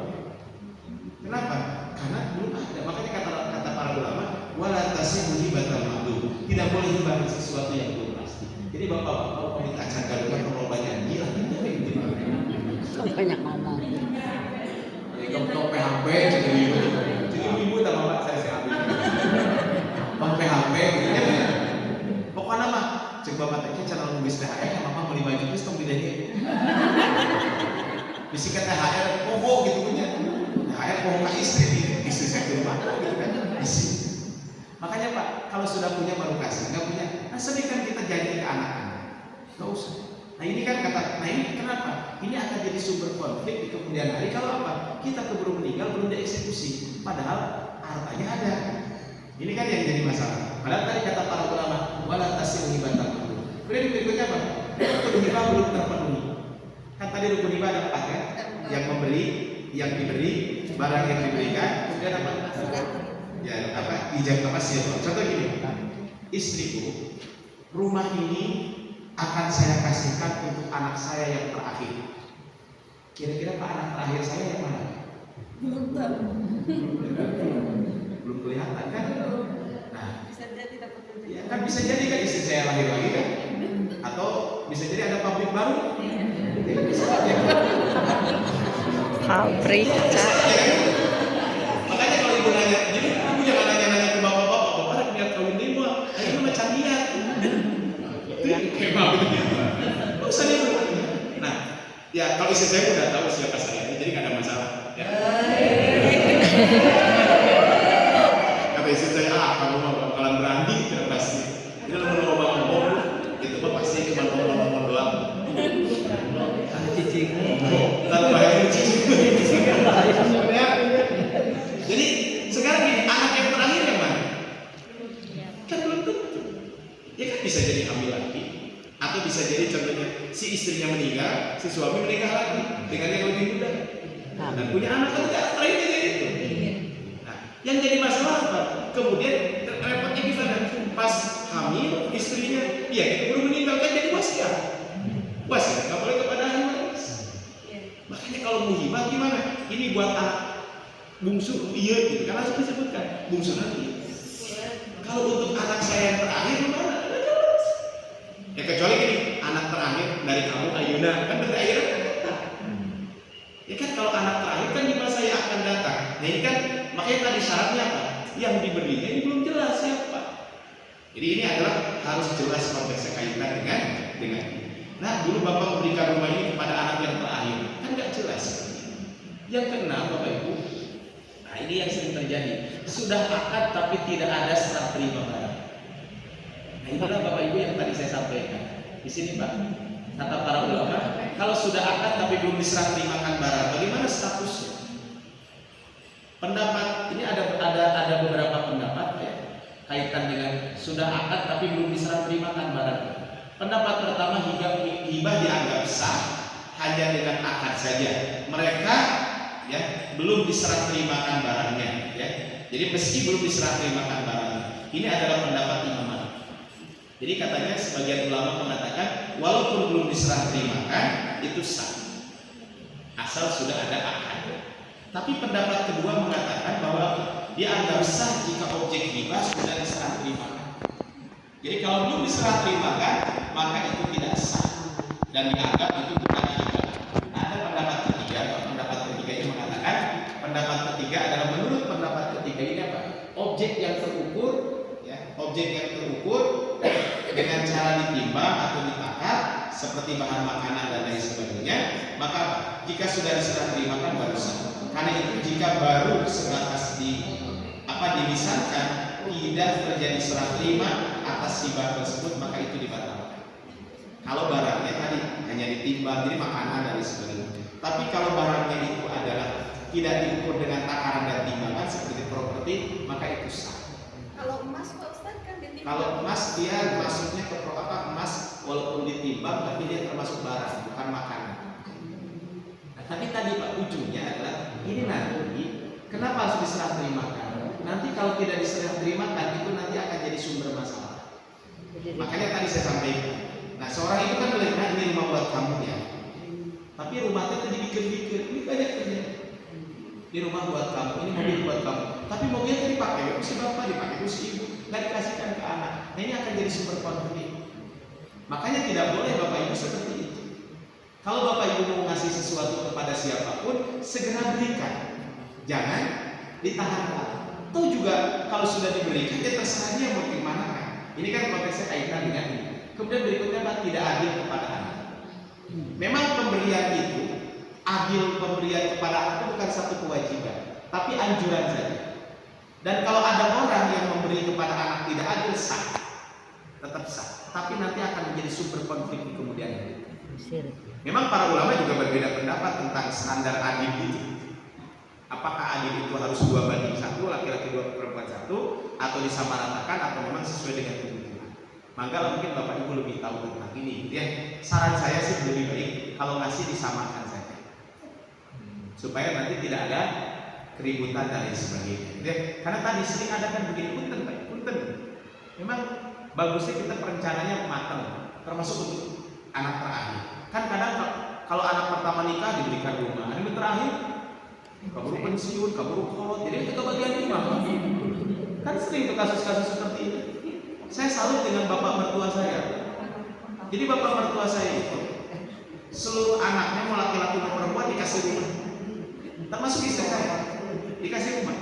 S1: Kenapa? Karena belum ada. Makanya kata para ulama, wala tasihu hibatal ma'lum. Tidak boleh hibah sesuatu yang belum pasti. Jadi bapak minta acara rumah kalau banyak gila
S2: Banyak ngomong.
S1: Ketok PHP jadi ibu tak bapak saya ambil. Bang PHP gitu ya. Pokoknya mah cek bapak teh cara nulis THR mama mau dibagi terus tong bidanya. Bisikan THR poho gitu punya. THR poho ka istri saya di rumah gitu kan. Isi. Makanya Pak, kalau sudah punya baru kasih, enggak punya. Nah, sering kan kita janji ke anak-anak. Enggak usah. Nah, ini kan ini kenapa? Ini akan jadi sumber konflik di kemudian hari kalau apa? Kita keburu meninggal belum dieksekusi, padahal hartanya ada. Ini kan yang jadi masalah. Padahal tadi kata para ulama, wala tasil hibatal ma'lum. Kemudian berikutnya apa? Rukun hibah belum terpenuhi. Kan tadi rukun hibah ada 4 kan? Yang memberi, yang diberi, barang yang diberikan, kemudian apa? Ya apa? Ijab apa sih? Contoh gini, istriku, rumah ini akan saya kasihkan untuk anak saya yang terakhir. Kira-kira Pak anak terakhir saya yang mana? Belum kelihatan kan? Nah, ya kan bisa jadi kan istri saya lahir lagi kan? Atau bisa jadi ada pabrik baru? Ya kan bisa saja.
S3: Pabrik, Kak.
S1: Makanya kalau ibu nanya, jadi ibu jangan nanya-nanya ke bapak-bapak niat kawin dia mah, ayo macam niat. Kayak mau gitu. Usah dia. Nah, ya kalau istri saya udah tahu siapa saya, jadi nggak ada masalah. Ya. Kata istri saya, kamu mau bakalan berani, tidak pasti. Ini lo mau ngomong, itu mah pasti cuma ngomong doang.
S4: Cicing.
S1: Tanpa yang cicing. Jadi sekarang gini, anak yang terakhir yang mana? Kan belum tentu. Ya kan bisa jadi hamil lagi, atau bisa jadi contohnya si istrinya meninggal, si suami menikah lagi dengan yang lebih muda dan punya anak terakhir jadi itu. Nah, yang jadi masalah apa? Kemudian repotnya gimana? Pas hamil istrinya, iya itu baru meninggal kan jadi wasiat. Wasiat nggak boleh kepada ahli waris. Makanya kalau mau hibah gimana? Ini buat anak bungsu, iya gitu. Karena sudah disebutkan bungsu nanti. Kalau untuk anak saya yang terakhir gimana? Ya kecuali gini, anak terakhir dari kamu Ayuna kan berarti Ayuna kan datang. Ya kan kalau anak terakhir kan di masa yang akan datang. Nah ini kan makanya tadi syaratnya apa? Yang diberinya ini belum jelas siapa. Jadi ini adalah harus jelas konteks kaitan dengan ini. Nah dulu bapak memberikan rumah ini kepada anak yang terakhir kan nggak jelas. Yang keenam bapak ibu, nah ini yang sering terjadi. Sudah akad tapi tidak ada serah terima barang. Nah itulah bapak ibu yang tadi saya sampaikan. Di sini Pak, kata para ulama, kalau sudah akad tapi belum diserah terimakan barang, bagaimana statusnya? Pendapat ini ada beberapa pendapat ya, kaitan dengan sudah akad tapi belum diserah terimakan barang. Pendapat pertama, hibah dianggap sah hanya dengan akad saja. Mereka ya belum diserah terimakan barangnya ya. Jadi meski belum diserah terimakan barangnya. Ini adalah pendapat Imam Malik. Jadi katanya sebagian ulama mengatakan walaupun belum diserah terimakan itu sah asal sudah ada akad. Tapi pendapat kedua mengatakan bahwa dianggap sah jika objek hibah sudah diserah terimakan. Jadi kalau belum diserah terimakan maka itu tidak sah dan dianggap itu bukan hibah. Ada pendapat ketiga, pendapat ketiga ini mengatakan pendapat ketiga ketiga adalah menurut pendapat ketiga ini apa? Objek yang terukur, ya, objek yang terukur dengan cara ditimbang atau ditakar seperti bahan makanan dan lain sebagainya, maka jika sudah diserah terimakan baru sah. Karena itu jika baru sebatas dimisalkan tidak terjadi serah terima atas hibah tersebut, maka itu dibatalkan. Kalau barangnya tadi hanya ditimbang, jadi makanan dan lain sebagainya. Tapi kalau barangnya itu adalah tidak diukur dengan takaran dan timbangan seperti properti, maka itu sah.
S4: Kalau emas Pak Ustaz kan ditimbang.
S1: Kalau emas dia masuknya ke emas walaupun ditimbang tapi dia termasuk barang bukan makanan. Nah, tapi tadi Pak ujungnya adalah ini nanti kenapa harus diserah terimakan? Nanti kalau tidak diserah terimakan itu nanti akan jadi sumber masalah. Makanya tadi saya sampaikan. Nah seorang itu kan melihat ini rumah buat kamu ya, tapi rumahnya itu dibikin-bikin, ini banyak kerja. Ini rumah buat kamu, ini mobil buat kamu, tapi mobilnya dipakai si bapak, dipakai si ibu, nggak dikasihkan ke anak. Nah ini akan jadi sumber konflik. Makanya tidak boleh bapak ibu seperti itu. Kalau bapak ibu mau ngasih sesuatu kepada siapapun, segera berikan, jangan ditahan. Atau juga kalau sudah diberikan, ya terserah dia mau gimana kan. Ini kan konteksnya kaitan dengan ini. Kemudian berikutnya Pak, tidak adil kepada anak. Memang pemberian itu, adil pemberian kepada anak itu bukan satu kewajiban, tapi anjuran saja. Dan kalau ada orang yang memberi kepada anak tidak adil, sah, tetap sah. Tapi nanti akan menjadi sumber konflik di kemudian hari. Memang para ulama juga berbeda pendapat tentang standar adil itu. Apakah adil itu harus 2:1, laki-laki 2, perempuan 1, atau disamaratakan, atau memang sesuai dengan kebutuhan? Maka mungkin bapak ibu lebih tahu tentang ini. Ya, saran saya sih lebih baik kalau ngasih disamakan saja, supaya nanti tidak ada keributan dan lain sebagainya. Ya, karena tadi sering ada kan begini, punten. Memang bagusnya kita perencanaannya matang, termasuk untuk anak terakhir. Kan kadang kalau anak pertama nikah diberikan rumah, anak terakhir kabur pensiun, kabur kolot, jadi itu kebagian rumah. Kan sering tuh kasus-kasus seperti ini. Saya salut dengan bapak mertua saya. Jadi bapak mertua saya itu seluruh anaknya mau laki-laki mau perempuan dikasih rumah, termasuk istri saya dikasih rumah.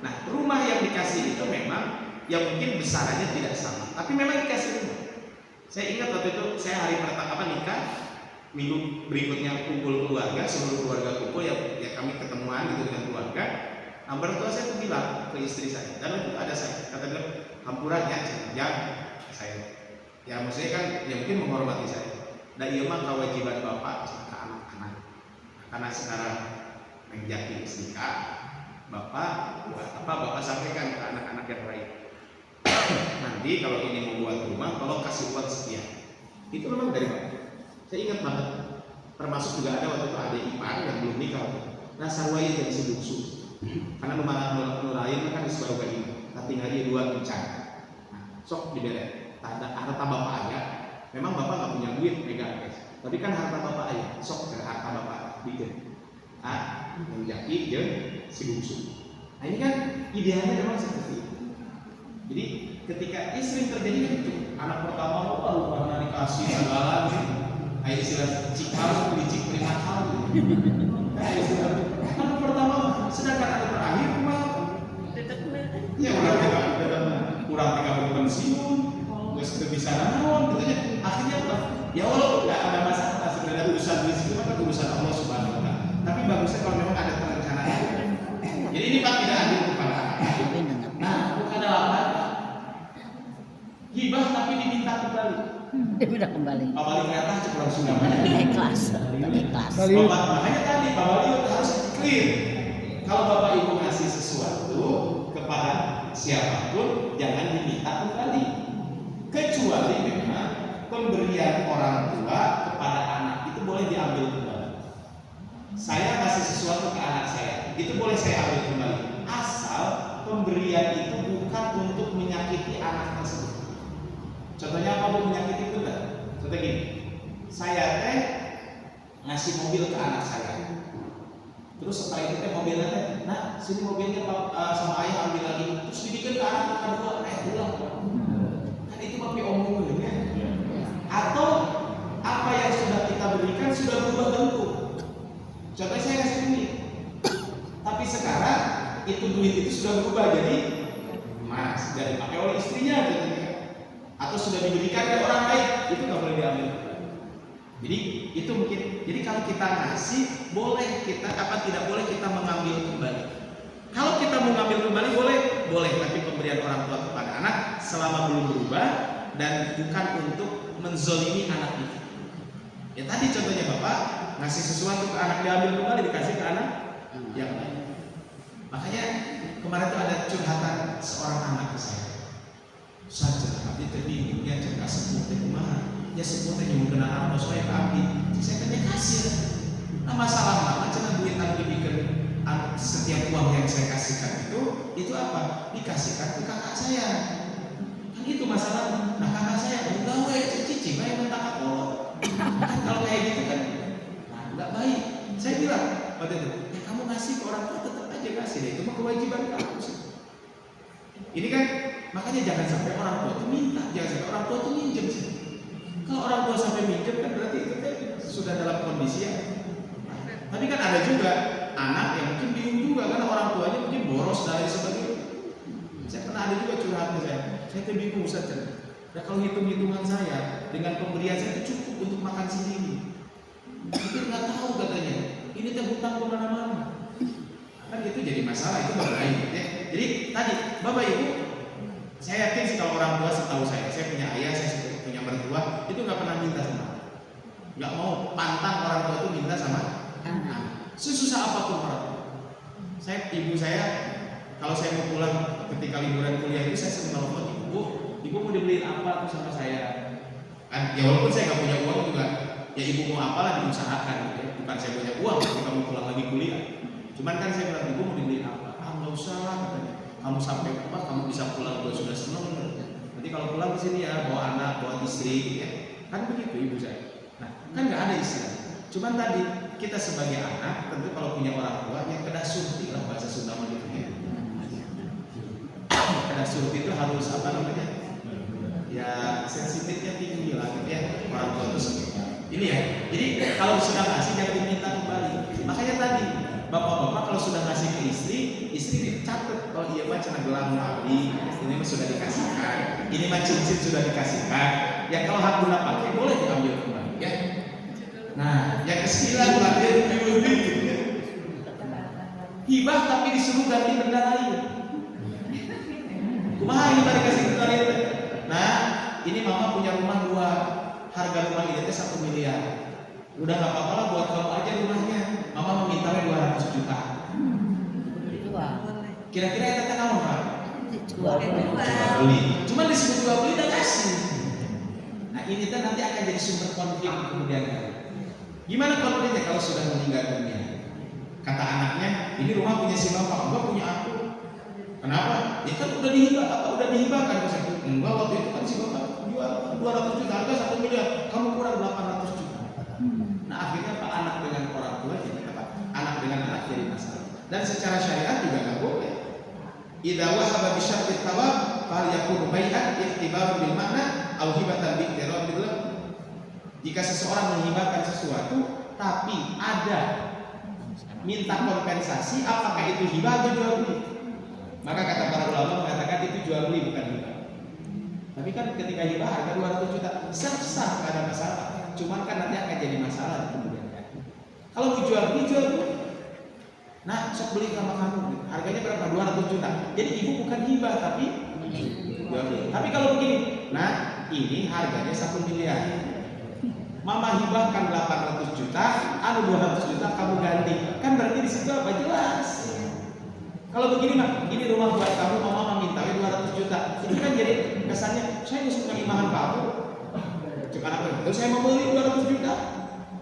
S1: Nah rumah yang dikasih itu memang yang mungkin besarannya tidak sama, tapi memang dikasih rumah. Saya ingat waktu itu saya hari pertama nikah, minggu berikutnya kumpul keluarga, seluruh keluarga kumpul ya kami ketemuan gitu dengan keluarga. Nah mertua saya tuh bilang ke istri saya, dan itu ada saya kata dia hampurannya saya ya maksudnya kan ya mungkin menghormati saya. Dan iya mah kewajiban bapak ke anak-anak, karena sekarang menjadi nikah bapak buat apa, bapak sampaikan ke anak-anak yang lain. Nanti kalau ini mau buat rumah tolong kasih uang sekian. Itu memang dari bapak. Saya ingat banget, termasuk juga ada waktu itu ada ipar yang belum nikah. Nah sarwaya jadi si bungsu, karena rumah lain kan baru kayak ini, tapi hari 2 kencang. Nah, sok dibeli, harta bapak ayah. Memang bapak nggak punya duit megang guys, tapi kan harta bapak ayah, sok ke harta bapak bikin. Yang jaki dia si bungsu. Nah ini kan idealnya memang seperti itu. Jadi ketika istri terjadi kan itu, anak pertama baru karena dikasih segala gitu. Ayo istilah cikal licik prima kali. Anak pertama, sedangkan anak terakhir cuma ya kurang 30 pensiun, nggak bisa naon, gitu ya. Akhirnya apa? Ya walaupun nggak ada masalah sebenarnya urusan rezeki itu kan urusan Allah Subhanahu Wa Taala. Tapi bagusnya kalau memang ada perencanaan. Jadi ini Pak tidak adil kepada anak. Nah, bukan apa? Hibah tapi diminta kembali.
S2: Diminta kembali.
S1: Pak Wali kelihatan kurang sudah.
S2: Ikhlas.
S1: Makanya tadi Pak Wali harus clear. Kalau Bapak Ibu ngasih sesuatu kepada siapapun, jangan diminta kembali. Kecuali memang pemberian orang tua kepada anak itu boleh diambil kembali. Saya kasih sesuatu ke anak saya, itu boleh saya ambil kembali. Asal pemberian itu bukan untuk menyakiti anak tersebut. Contohnya apa bu menyakiti benar? Contoh gini, saya teh ngasih mobil ke anak saya. Terus setelah itu teh mobilnya teh, nah sini mobilnya sama ayah ambil lagi. Terus dibikin ke anak kedua, pulang. Kan itu pakai omongannya. Atau apa yang sudah kita berikan sudah berubah bentuk. Contohnya saya kasih ini, tapi Tapi sekarang itu duit itu sudah berubah jadi emas, dan dipakai oleh istrinya contohnya, atau sudah diberikan ke orang lain, itu nggak boleh diambil. Jadi itu mungkin. Jadi kalau kita ngasih, boleh kita tidak boleh kita mengambil kembali. Kalau kita mau ngambil kembali boleh, tapi pemberian orang tua kepada anak selama belum berubah dan bukan untuk menzolimi anak itu. Ya tadi contohnya bapak ngasih sesuatu ke anak, diambil kembali dikasih ke anak yang lain. Makanya kemarin itu ada curhatan seorang anak ke saya. Saja, tapi terbingung ya cek sepuh teh kumaha. Ya sepuh teh nyuwun kena apa saya ke abdi. Saya kan kasih. Nah masalah nama cenah duit anu dibikeun setiap uang yang saya kasihkan itu apa? Dikasihkan ke kakak saya. Kan itu masalahnya. Nah kakak saya enggak cici bae minta kapolo. Kan kalau kayak gitu kan enggak baik. Saya bilang pada itu, ya kamu ngasih ke orang tua tetap aja kasih deh. Itu mah kewajiban kamu sih. Ini kan makanya jangan sampai orang tua itu minta, jangan sampai orang tua itu minjem sih. Kalau orang tua sampai minjem kan berarti itu kan sudah dalam kondisi ya. Tapi kan ada juga anak yang mungkin bingung juga karena orang tuanya mungkin boros dan lain sebagainya. Saya pernah ada juga curhat ke saya tuh bingung Ustaz. Ya kalau hitung-hitungan saya dengan pemberian saya itu cukup untuk makan sendiri. Tapi nggak tahu katanya, ini teh hutang kemana-mana. Kan itu jadi masalah, itu berbahaya. Ya. Jadi tadi Bapak Ibu, saya yakin sih kalau orang tua setahu saya punya ayah, saya punya mertua, itu nggak pernah minta sama, nggak mau pantang orang tua itu minta sama anak. Sesusah apapun orang tua. Ibu saya, kalau saya mau pulang ketika liburan kuliah itu saya sering telepon ibu mau dibeliin apa tuh sama saya. Kan, ya walaupun saya nggak punya uang juga, ya ibu mau apalah diusahakan, gitu ya. Bukan saya punya uang, ketika mau pulang lagi kuliah. Cuman kan saya bilang ibu mau dibeliin apa? Nggak usah lah katanya. Kamu sampai apa? Kamu bisa pulang juga sudah senang. Nanti kalau pulang ke sini ya bawa anak, bawa istri, gitu ya. Kan begitu ibu saya. Nah, kan nggak ada istilah. Cuman tadi kita sebagai anak tentu kalau punya orang tua yang kedah surti lah bahasa Sunda begitu ya. Kedah surti itu harus apa namanya? Ya sensitifnya tinggi lah gitu ya orang tua tersebut. Ini ya. Jadi kalau sudah ngasih jangan diminta kembali. Makanya tadi bapak-bapak kalau sudah ngasih ke istri dicatat. Oh iya mah cenah gelang abdi, ini mah sudah dikasihkan. Ini mah cincin sudah dikasihkan. Ya kalau hak guna pakai boleh diambil kembali ya. Nah, yang ke-9 lahir hibah tapi disuruh ganti benda lain. Kumaha hibah dikasih benda lain? Nah, ini mama punya rumah 2, harga rumah ini 1 miliar. Udah gak apa-apa lah buat kamu aja rumahnya. Mama meminta 200 juta. Kira-kira itu kan apa Pak?
S2: Jual
S1: Beli. Cuma disebut jual beli dan kasih. Nah ini kan nanti akan jadi sumber konflik kemudian. Gimana konfliknya kalau sudah meninggal dunia? Kata anaknya, ini rumah punya si bapak, enggak punya aku. Kenapa? Ya kan udah dihibahkan ke saya. Enggak, waktu itu kan si bapak jual 200 juta, harga 1 miliar, kamu kurang 800 juta. Nah akhirnya Pak anak dengan orang tua jadi apa? Anak dengan anak jadi masalah. Dan secara syariat juga nggak boleh. Idza wahaba bi syarti thawab fal yakunu bai'an i'tibarun bil makna aw hibatan bi i'tirad bil. Jika seseorang menghibahkan sesuatu tapi ada minta kompensasi, apakah itu hibah atau jual beli? Maka kata para ulama mengatakan itu jual beli bukan hibah. Tapi kan ketika hibah harga 200 juta, sah-sah nggak ada masalah. Cuman kan nanti akan jadi masalah kemudian. Kalau mau jual beli. Nah, sok beli sama kamu. Harganya berapa? 200 juta. Jadi ibu bukan hibah tapi jual beli. Tapi kalau begini, nah ini harganya 1 miliar. Mama hibahkan 800 juta, 200 juta kamu ganti. Kan berarti di situ apa? Jelas. Kalau begini mah, ini rumah buat kamu, mama minta 200 juta. Ini kan jadi kesannya saya harus penerimaan kamu. Cuma apa? Terus saya mau beli 200 juta.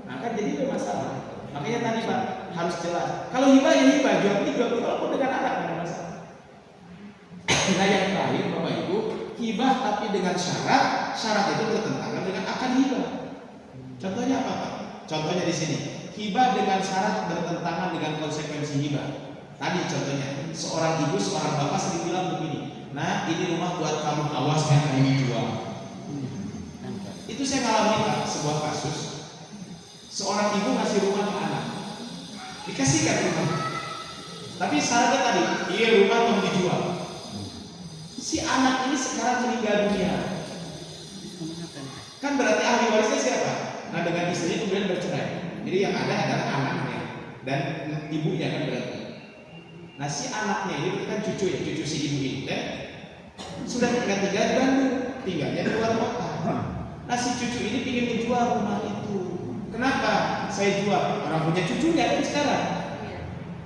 S1: Nah kan jadi masalah. Makanya tadi Pak harus jelas. Kalau hibah ya hibah, jual beli walaupun dengan anak tidak masalah. Nah yang terakhir Bapak Ibu, hibah tapi dengan syarat itu bertentangan dengan akad hibah. Contohnya apa Pak? Contohnya di sini, hibah dengan syarat bertentangan dengan konsekuensi hibah. Tadi contohnya, seorang ibu, seorang bapak sering bilang begini, nah ini rumah buat kamu, awas jangan dijual. Itu saya ngalamin Pak, sebuah kasus. Seorang ibu ngasih rumah ke anak, dikasihkan rumah. Tapi syaratnya tadi, iya rumah mau dijual. Si anak ini sekarang meninggal dunia, kan berarti ahli warisnya siapa? Nah dengan istrinya kemudian bercerai. Jadi yang ada adalah anaknya dan ibunya kan berarti. Nah si anaknya ini kan cucu ya, cucu si ibu ini kan sudah tinggal di Bandung, tinggalnya di luar kota. Nah si cucu ini ingin menjual rumah itu. Kenapa saya jual? Orang punya cucunya kan sekarang.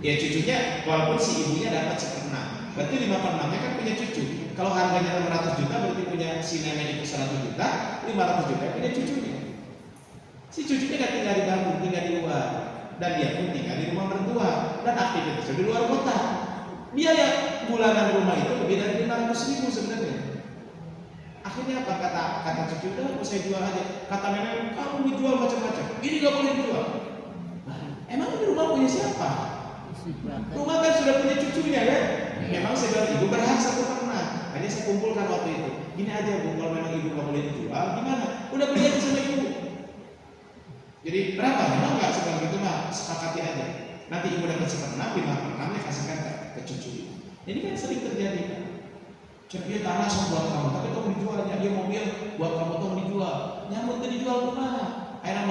S1: Ya cucunya walaupun si ibunya dapat 1/6, berarti 5/6 nya kan punya cucu. Kalau harganya 600 juta berarti punya si nenek itu 100 juta, 500 juta punya cucunya. Si cucunya kan tinggal di Bandung, tinggal di luar, dan dia pun tinggal di rumah mertua dan aktivitasnya di luar kota. Biaya bulanan rumah itu lebih dari 500.000 sebenarnya. Akhirnya apa kata cucu, udah mau saya jual aja. Kata nenek, kamu dijual macam-macam, ini nggak boleh dijual. Nah, emang ini rumah punya siapa? Rumah kan sudah punya cucunya kan? Memang saya bilang ibu berhak 1/6. Hanya saya kumpulkan waktu itu. Gini aja bu, kalau memang ibu nggak boleh dijual, gimana? Udah beli aja sama ibu. Jadi berapa? Memang nggak seperti itu mah, sepakati aja. Nanti ibu dapat 1/6, 5/6 nya kasihkan ke cucu. Ini kan sering terjadi. Dia tanah sama buat kamu, tapi kamu dijualnya. Dia mobil buat kamu tuh dijual. Nyambut ke dijual kemana? Akhirnya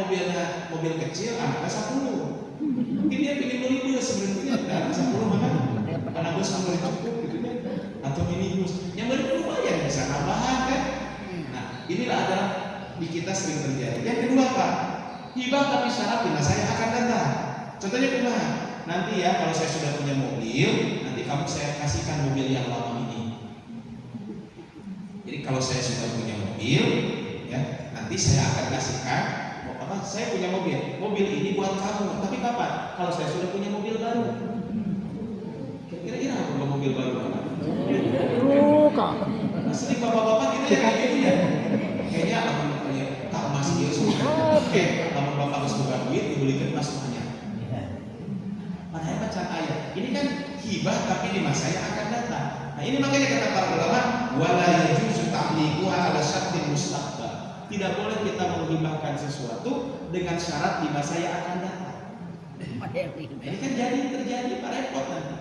S1: mobil kecil, anaknya 10. Mungkin dia ingin beli bus sebenarnya, anak 10 mana? Karena bus nggak cukup gitu kan? Atau minibus. Yang baru lumayan bisa tambahan kan? Nah inilah adalah di kita sering terjadi. Yang kedua Pak, hibah tapi syarat di masa yang akan datang. Contohnya kemana? Nanti ya kalau saya sudah punya mobil, nanti kamu saya kasihkan mobil yang lama ini. Jadi kalau saya sudah punya mobil, ya nanti saya akan kasihkan. Saya punya mobil ini buat kamu. Tapi kapan? Kalau saya sudah punya mobil baru. Kira-kira apa mobil baru apa?
S2: Kok.
S1: Sering bapak-bapak kita ya kayak gitu ya. Kayaknya tak masih dia semua. Oke, kalau bapak harus buka duit, dibelikan mas semuanya. Padahal macam ayat. Ini kan hibah tapi di masa yang akan datang. Nah ini makanya kata para ulama, wala yajuzu ta'liquha ala syartin mustaqbal. Tidak boleh kita menghibahkan sesuatu dengan syarat di masa yang akan datang. Ini kan terjadi Pak, repot nanti.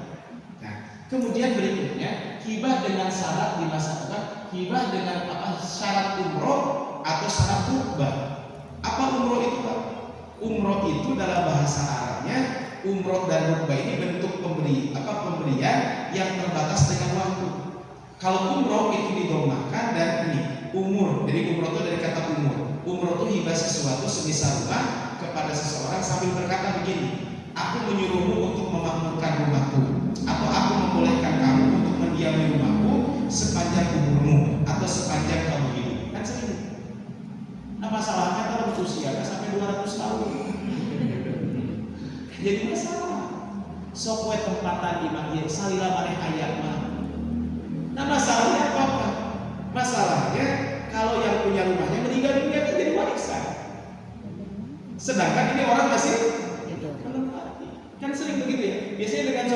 S1: Nah, kemudian berikutnya hibah dengan syarat di masa depan, hibah dengan apa? Syarat umroh atau syarat rukbah. Apa umroh itu Pak? Umroh itu dalam bahasa Arabnya, umroh dan rukbah ini bentuk pemberian yang terbatas dengan waktu. Kalau umroh itu didomakan dan ini umur, jadi umroh itu dari kata umur. Umroh itu hibah sesuatu semisal rumah kepada seseorang sambil berkata begini, aku menyuruhmu untuk memakmurkan rumahku, atau aku membolehkan kamu untuk mendiami rumahku sepanjang umurmu atau sepanjang kamu hidup. Kan sering. Nah masalahnya kalau usianya sampai 200 tahun, jadi masalah. Sokwe tempatan di mahir, salila maneh ayat mah. Nah masalahnya apa? Masalahnya kalau yang punya rumahnya meninggal dunia kan jadi warisan. Sedangkan ini orang masih menempati. Kan sering begitu ya. Biasanya dengan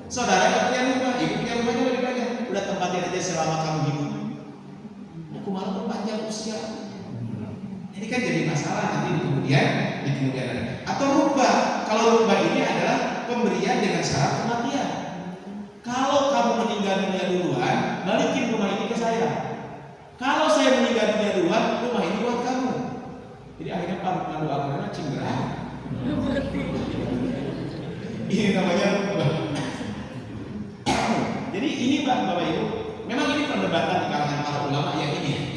S1: saudara yang punya rumah, ibu punya rumahnya lebih banyak. Udah tempatin aja selama kamu hidup. Aku malah perpanjang usia. Ini kan jadi masalah nanti di kemudian hari. Atau rubah. Kalau rubah ini adalah pemberian dengan syarat kematian. Kalau kamu meninggal dunia duluan, balikin rumah ini ke saya. Kalau saya meninggal dunia duluan, rumah ini buat kamu. Jadi akhirnya pandu agamanya cinggerang. Ini namanya rubah. Jadi ini Bapak Ibu, memang ini perdebatan di kalangan para ulama yang ini,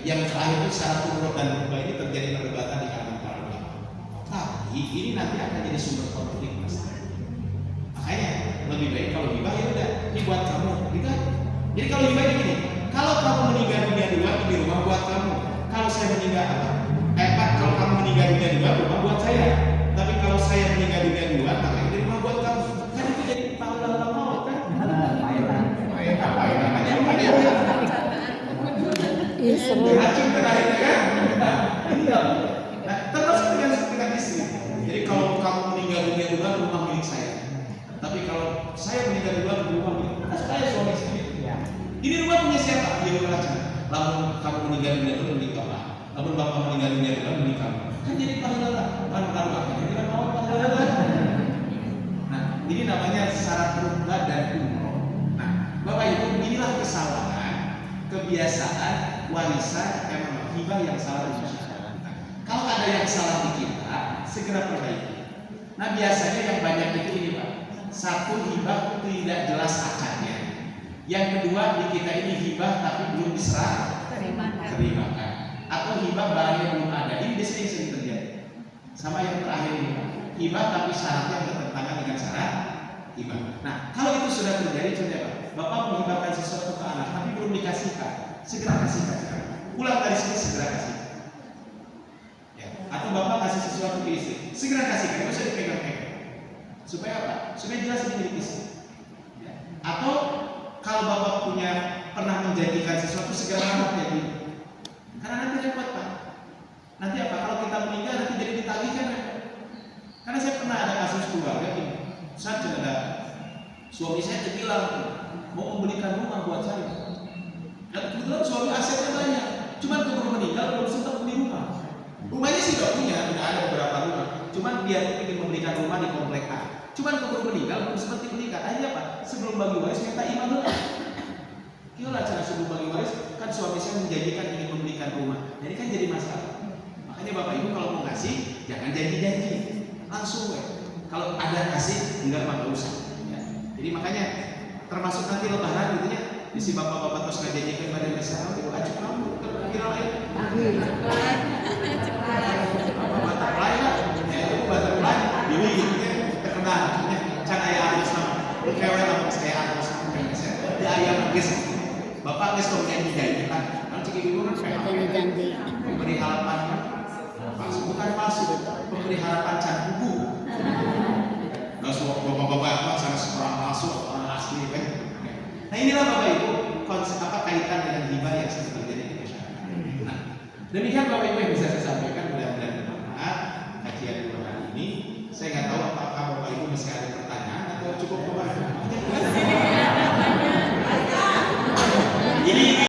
S1: yang terakhir itu syarat umroh dan rubah ini terjadi perdebatan di kalangan para ulama. Tapi ini nanti akan jadi sumber konflik masalah. Makanya lebih baik kalau hibah ya udah, ini buat kamu, gitu. Jadi kalau hibah begini, kalau kamu meninggal dunia duluan, ini rumah buat kamu. Kalau saya meninggal kalau kamu meninggal dunia duluan, rumah buat saya. Tapi kalau saya meninggal dunia duluan, maka ini rumah buat kamu. Kan itu jadi pahala lama kan? Racun terakhir kan? Nah, terus dengan istri. Jadi kalau kamu meninggal dunia duluan, rumah milik saya. Tapi kalau saya meninggal duluan, rumah milik saya suami istri. Ini rumah punya siapa? Dia beracun. Lalu kamu meninggal dunia duluan, milik bapak. Lalu bapak meninggal dunia duluan, milik kamu. Kan jadi pahala. Kan akan tidak mau pahala. Nah, ini namanya kebiasaan warisan hibah yang salah di masyarakat. Kalau ada yang salah di kita, segera perbaiki. Nah biasanya yang banyak itu ini Pak, satu hibah tidak jelas akarnya, yang kedua di kita ini hibah tapi belum diserah terimakan, atau hibah barangnya belum ada. Ini biasanya yang sering terjadi. Sama yang terakhir ini Pak, hibah tapi syaratnya bertentangan dengan syarat hibah. Nah kalau itu sudah terjadi, contohnya Pak, Bapak menghibahkan sesuatu ke anak tapi belum dikasihkan, segera kasihkan sekarang. Pulang dari sini segera kasihkan. Ya. Atau Bapak kasih sesuatu ke istri, segera kasihkan, nggak usah dipegang-pegang. Supaya apa? Supaya jelas ini milik istri. Ya. Atau kalau Bapak pernah menjanjikan sesuatu, segera rawat ya dulu. Karena nanti repot Pak. Nanti apa? Kalau kita meninggal nanti jadi ditagihkan repot. Karena saya pernah ada kasus keluarga ini. Saat ada suami saya bilang mau membelikan rumah buat saya. Dan kebetulan suami asetnya banyak. Cuman keburu meninggal belum sempat beli rumah. Rumahnya sih udah punya, udah ada beberapa rumah. Cuman dia ingin membelikan rumah di komplek A. Cuman keburu meninggal belum sempat dibelikan. Akhirnya apa? Sebelum bagi waris minta imam dulu. Gimana cara sebelum bagi waris? Kan suami saya menjanjikan ingin membelikan rumah. Jadi kan jadi masalah. Makanya Bapak Ibu kalau mau ngasih jangan janji-janji, langsung ya. Kalau ada kasih enggak mah usah. Ya. Jadi makanya termasuk nanti lebaran gitu ya. Isi bapak-bapak terus ngajakin pada besar, itu aja kamu kira lain. Butterfly lah, ya itu butterfly, ini gitu terkenal, can ayah arus sama, kewe lah saya arus, di ayam guys, bapak guys kemudian dijanjikan, kalau cekik ibu kan
S2: janji.
S1: memberi harapan, palsu bukan palsu, memberi harapan can buku. Nggak semua bapak-bapak sana seorang palsu, orang asli kan. Nah inilah Bapak Ibu konsep kaitan dengan hibah yang sering terjadi di masyarakat. Nah demikian Bapak Ibu yang bisa saya sampaikan.